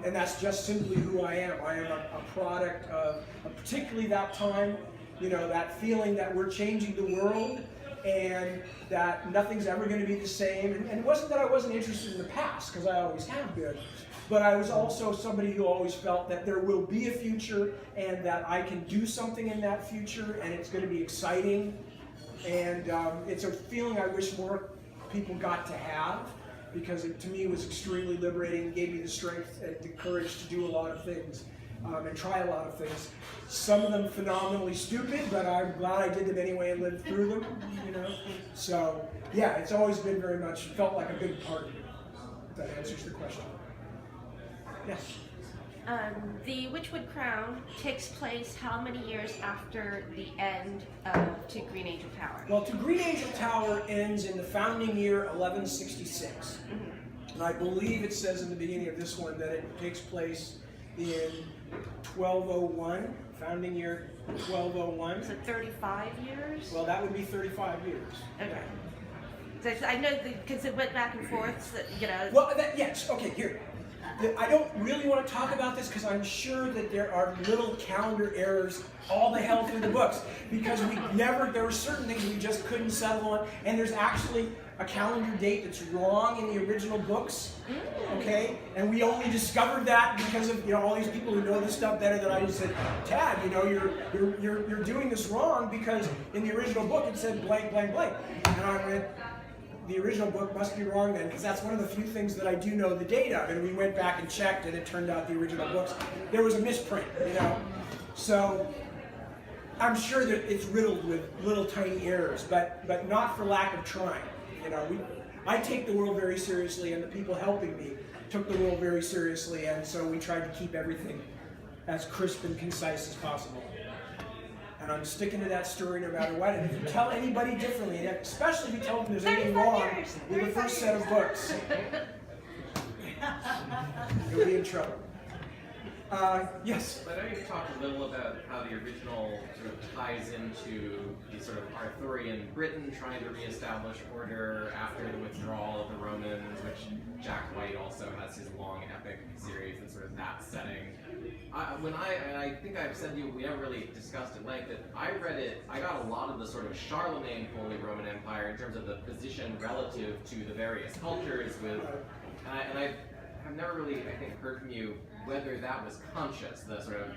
Speaker 1: And that's just simply who I am. I am a product of particularly that time, that feeling that we're changing the world and that nothing's ever going to be the same. And it wasn't that I wasn't interested in the past, because I always have been. But I was also somebody who always felt that there will be a future and that I can do something in that future and it's going to be exciting. And it's a feeling I wish more people got to have, because it, to me, was extremely liberating, gave me the strength and the courage to do a lot of things. and try a lot of things. Some of them phenomenally stupid, but I'm glad I did them anyway and lived through them, you know. So yeah, it's always been very much, felt like a big part of it. If that answers the question. Yes?
Speaker 6: The Witchwood Crown takes place how many years after the end of To Green Angel Tower?
Speaker 1: Well, To Green Angel Tower ends in the founding year 1166. And I believe it says in the beginning of this one that it takes place in 1201, founding year 1201.
Speaker 6: So 35 years?
Speaker 1: Well, that would be 35 years.
Speaker 6: Okay. So I know because it went back and forth, so, you know.
Speaker 1: Well, yes, okay, here. I don't really want to talk about this because I'm sure that there are little calendar errors all the hell through the books, because there were certain things we just couldn't settle on, and there's actually a calendar date that's wrong in the original books, okay? And we only discovered that because of, you know, all these people who know this stuff better than I just said, Tad, you know, you're doing this wrong because in the original book it said blank, blank, blank. And I went, the original book must be wrong then, because that's one of the few things that I do know the date of. And we went back and checked, and it turned out the original books, there was a misprint, you know. So I'm sure that it's riddled with little tiny errors, but not for lack of trying. You know, I take the world very seriously, and the people helping me took the world very seriously, and so we tried to keep everything as crisp and concise as possible. And I'm sticking to that story no matter what. And if you tell anybody differently, and especially if you tell them there's anything wrong with the first set of books, you'll be in trouble. Yes?
Speaker 7: I know you've talked a little about how the original sort of ties into the sort of Arthurian Britain trying to reestablish order after the withdrawal of the Romans, which Jack White also has his long epic series and sort of that setting. I think I've said to you, we never really discussed at length, that I read it, I got a lot of the sort of Charlemagne Holy Roman Empire in terms of the position relative to the various cultures with, and I have never really, I think, heard from you whether that was conscious, the sort of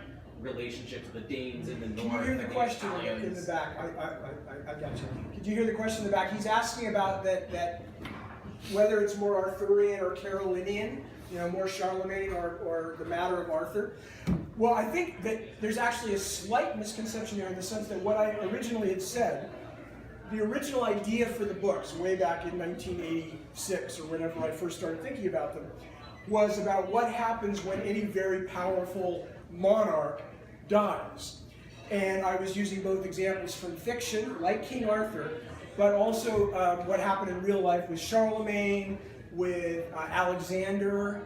Speaker 7: relationship to the Danes in the north.
Speaker 1: Can you hear the question in the back? I got you. Did you hear the question in the back? He's asking about that whether it's more Arthurian or Carolinian, you know, more Charlemagne or the matter of Arthur. Well, I think that there's actually a slight misconception there in the sense that what I originally had said, the original idea for the books way back in 1986 or whenever I first started thinking about them, was about what happens when any very powerful monarch dies. And I was using both examples from fiction, like King Arthur, but also what happened in real life with Charlemagne, with Alexander,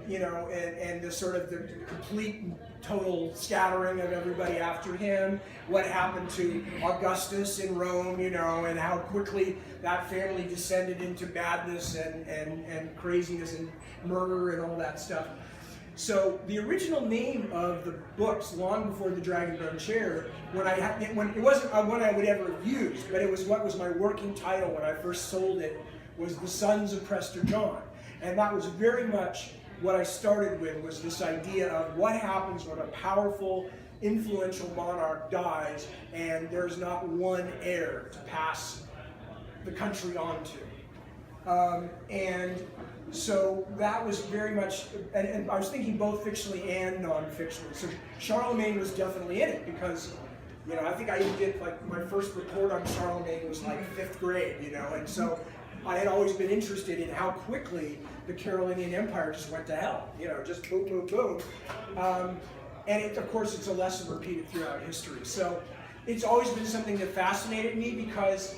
Speaker 1: you know, and the sort of the complete total scattering of everybody after him, what happened to Augustus in Rome, you know, and how quickly that family descended into madness and craziness and murder and all that stuff. So the original name of the books, long before the Dragonbone Chair, when it wasn't one I would ever have used, but it was what was my working title when I first sold it, was The Sons of Prester John. And that was very much what I started with, was this idea of what happens when a powerful, influential monarch dies and there's not one heir to pass the country on to. And so that was very much, and I was thinking both fictionally and non-fictionally. So Charlemagne was definitely in it because, you know, I think I even did, like, my first report on Charlemagne was like 5th grade, you know, and so I had always been interested in how quickly the Carolinian Empire just went to hell, you know, just boom, boom, boom. And of course, it's a lesson repeated throughout history. So it's always been something that fascinated me because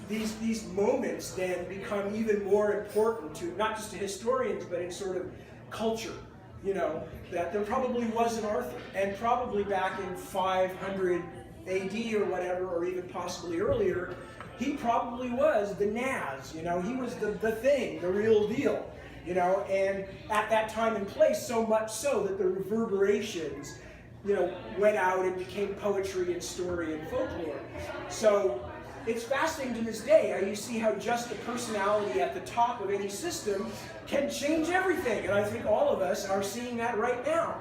Speaker 1: these moments then become even more important to, not just to historians, but in sort of culture, you know, that there probably was an Arthur, and probably back in 500 AD or whatever, or even possibly earlier, he probably was the Naz, you know, he was the thing, the real deal, you know, and at that time and place, so much so that the reverberations, you know, went out and became poetry and story and folklore. So it's fascinating to this day how you see how just the personality at the top of any system can change everything. And I think all of us are seeing that right now,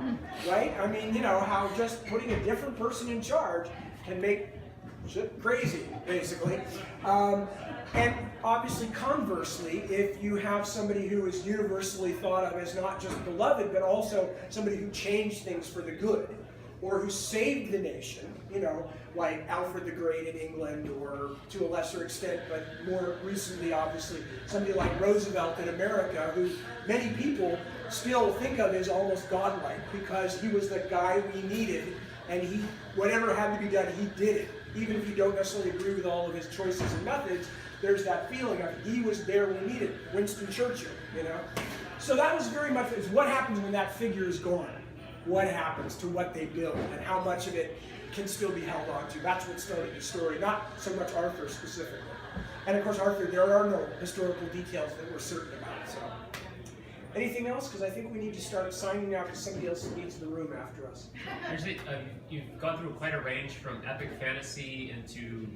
Speaker 1: right? I mean, you know, how just putting a different person in charge can make crazy, basically. And obviously, conversely, if you have somebody who is universally thought of as not just beloved, but also somebody who changed things for the good, or who saved the nation, you know, like Alfred the Great in England, or to a lesser extent, but more recently, obviously, somebody like Roosevelt in America, who many people still think of as almost godlike, because he was the guy we needed, and he, whatever had to be done, he did it. Even if you don't necessarily agree with all of his choices and methods, there's that feeling of he was there when we needed it. Winston Churchill, you know? So that was very much, it's what happens when that figure is gone. What happens to what they build, and how much of it can still be held on to. That's what started the story, not so much Arthur specifically. And of course, Arthur, there are no historical details that we're certain about. So, anything else? Because I think we need to start signing out, because somebody else needs the room after us.
Speaker 8: Actually, you've gone through quite a range from epic fantasy into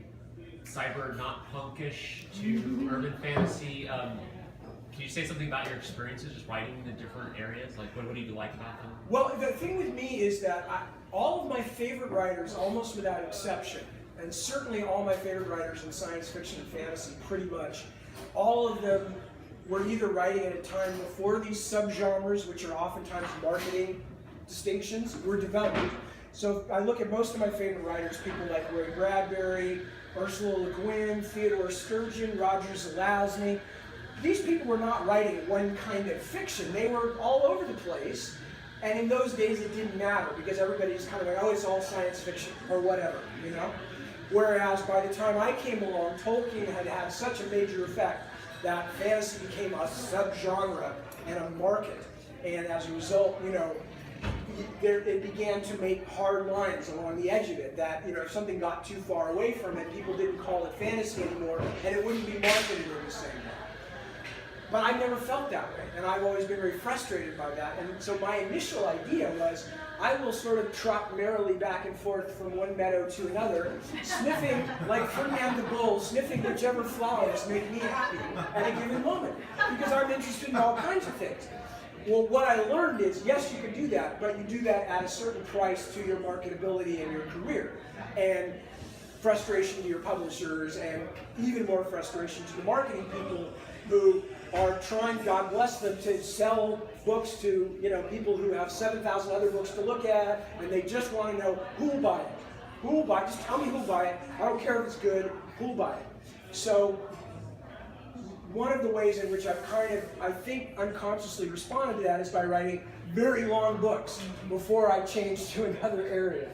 Speaker 8: cyber not punkish to urban fantasy. Can you say something about your experiences just writing in the different areas? Like, what do you like about them?
Speaker 1: Well, the thing with me is that all of my favorite writers, almost without exception, and certainly all my favorite writers in science fiction and fantasy, pretty much, all of them were either writing at a time before these subgenres, which are oftentimes marketing distinctions, were developed. So if I look at most of my favorite writers, people like Ray Bradbury, Ursula Le Guin, Theodore Sturgeon, Roger Zelazny. These people were not writing one kind of fiction. They were all over the place. And in those days, it didn't matter, because everybody's kind of like, oh, it's all science fiction, or whatever, you know? Whereas by the time I came along, Tolkien had had such a major effect that fantasy became a subgenre and a market. And as a result, you know, it began to make hard lines along the edge of it, that, you know, if something got too far away from it, people didn't call it fantasy anymore, and it wouldn't be marketed in the same way. But I never felt that way, and I've always been very frustrated by that. And so my initial idea was, I will sort of trot merrily back and forth from one meadow to another, sniffing, like Ferdinand the Bull, sniffing whichever flowers make me happy at a given moment, because I'm interested in all kinds of things. Well, what I learned is, yes, you can do that, but you do that at a certain price to your marketability and your career. And frustration to your publishers, and even more frustration to the marketing people who are trying, God bless them, to sell books to, you know, people who have 7,000 other books to look at, and they just want to know who will buy it. Who will buy it? Just tell me who will buy it. I don't care if it's good. Who will buy it? So one of the ways in which I've kind of, I think, unconsciously responded to that is by writing very long books before I changed to another area.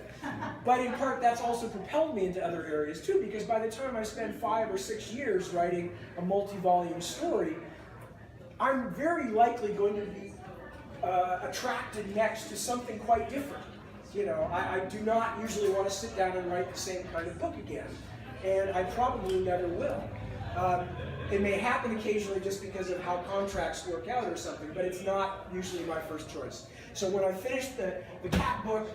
Speaker 1: But in part, that's also propelled me into other areas too, because by the time I spend 5 or 6 years writing a multi-volume story, I'm very likely going to be attracted next to something quite different. You know, I do not usually want to sit down and write the same kind of book again, and I probably never will. It may happen occasionally just because of how contracts work out or something, but it's not usually my first choice. So when I finished the cat book,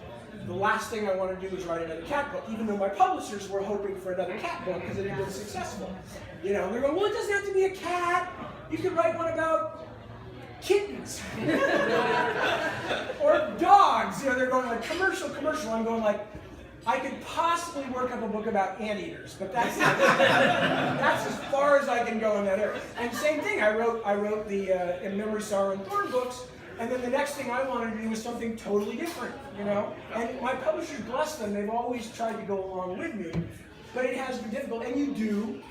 Speaker 1: the last thing I want to do is write another cat book, even though my publishers were hoping for another cat book because it had been successful. You know, they're going, well, it doesn't have to be a cat. You could write one about kittens or dogs. You know, they're going like commercial. I'm going like, I could possibly work up a book about anteaters, but that's as far as I can go in that area. And same thing, I wrote the In Memory, Sorrow, and Thorn books, and then the next thing I wanted to do was something totally different, you know? And my publishers, bless them, they've always tried to go along with me, but it has been difficult, and you do,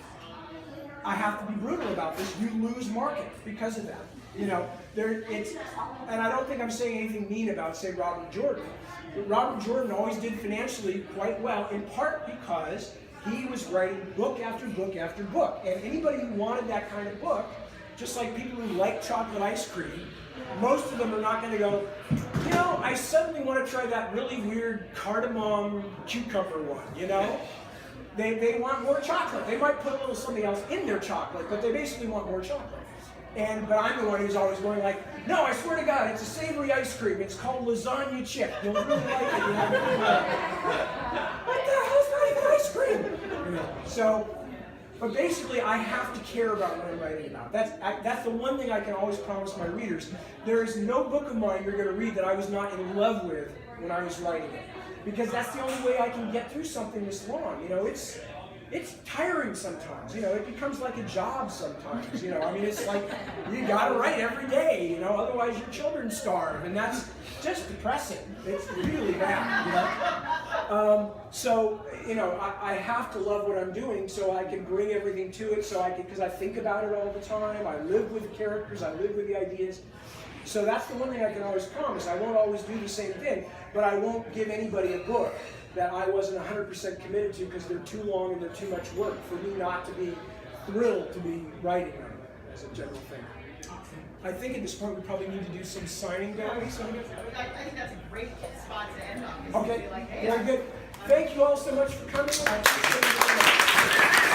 Speaker 1: I have to be brutal about this, you lose market because of that. You know, and I don't think I'm saying anything mean about, say, Robert Jordan. Robert Jordan always did financially quite well, in part because he was writing book after book after book. And anybody who wanted that kind of book, just like people who like chocolate ice cream, most of them are not going to go, you know, I suddenly want to try that really weird cardamom cucumber one, you know? They want more chocolate. They might put a little something else in their chocolate, but they basically want more chocolate. But I'm the one who's always going like, no, I swear to God, it's a savory ice cream. It's called lasagna chip. You'll really like it. What the hell's not even ice cream? So, but basically, I have to care about what I'm writing about. That's the one thing I can always promise my readers. There is no book of mine you're going to read that I was not in love with when I was writing it, because that's the only way I can get through something this long. You know, it's tiring sometimes. You know, it becomes like a job sometimes. You know, I mean, it's like you gotta write every day. You know, otherwise your children starve, and that's just depressing. It's really bad. You know, so you know, I have to love what I'm doing so I can bring everything to it. So because I think about it all the time. I live with the characters. I live with the ideas. So that's the one thing I can always promise. I won't always do the same thing, but I won't give anybody a book that I wasn't 100% committed to because they're too long and they're too much work for me not to be thrilled to be writing them as a general thing. I think at this point we probably need to do some signing down.
Speaker 3: I think that's a great spot to end on.
Speaker 1: Okay,
Speaker 3: Be like, hey,
Speaker 1: very good. Thank you all so much for coming. I appreciate it very much.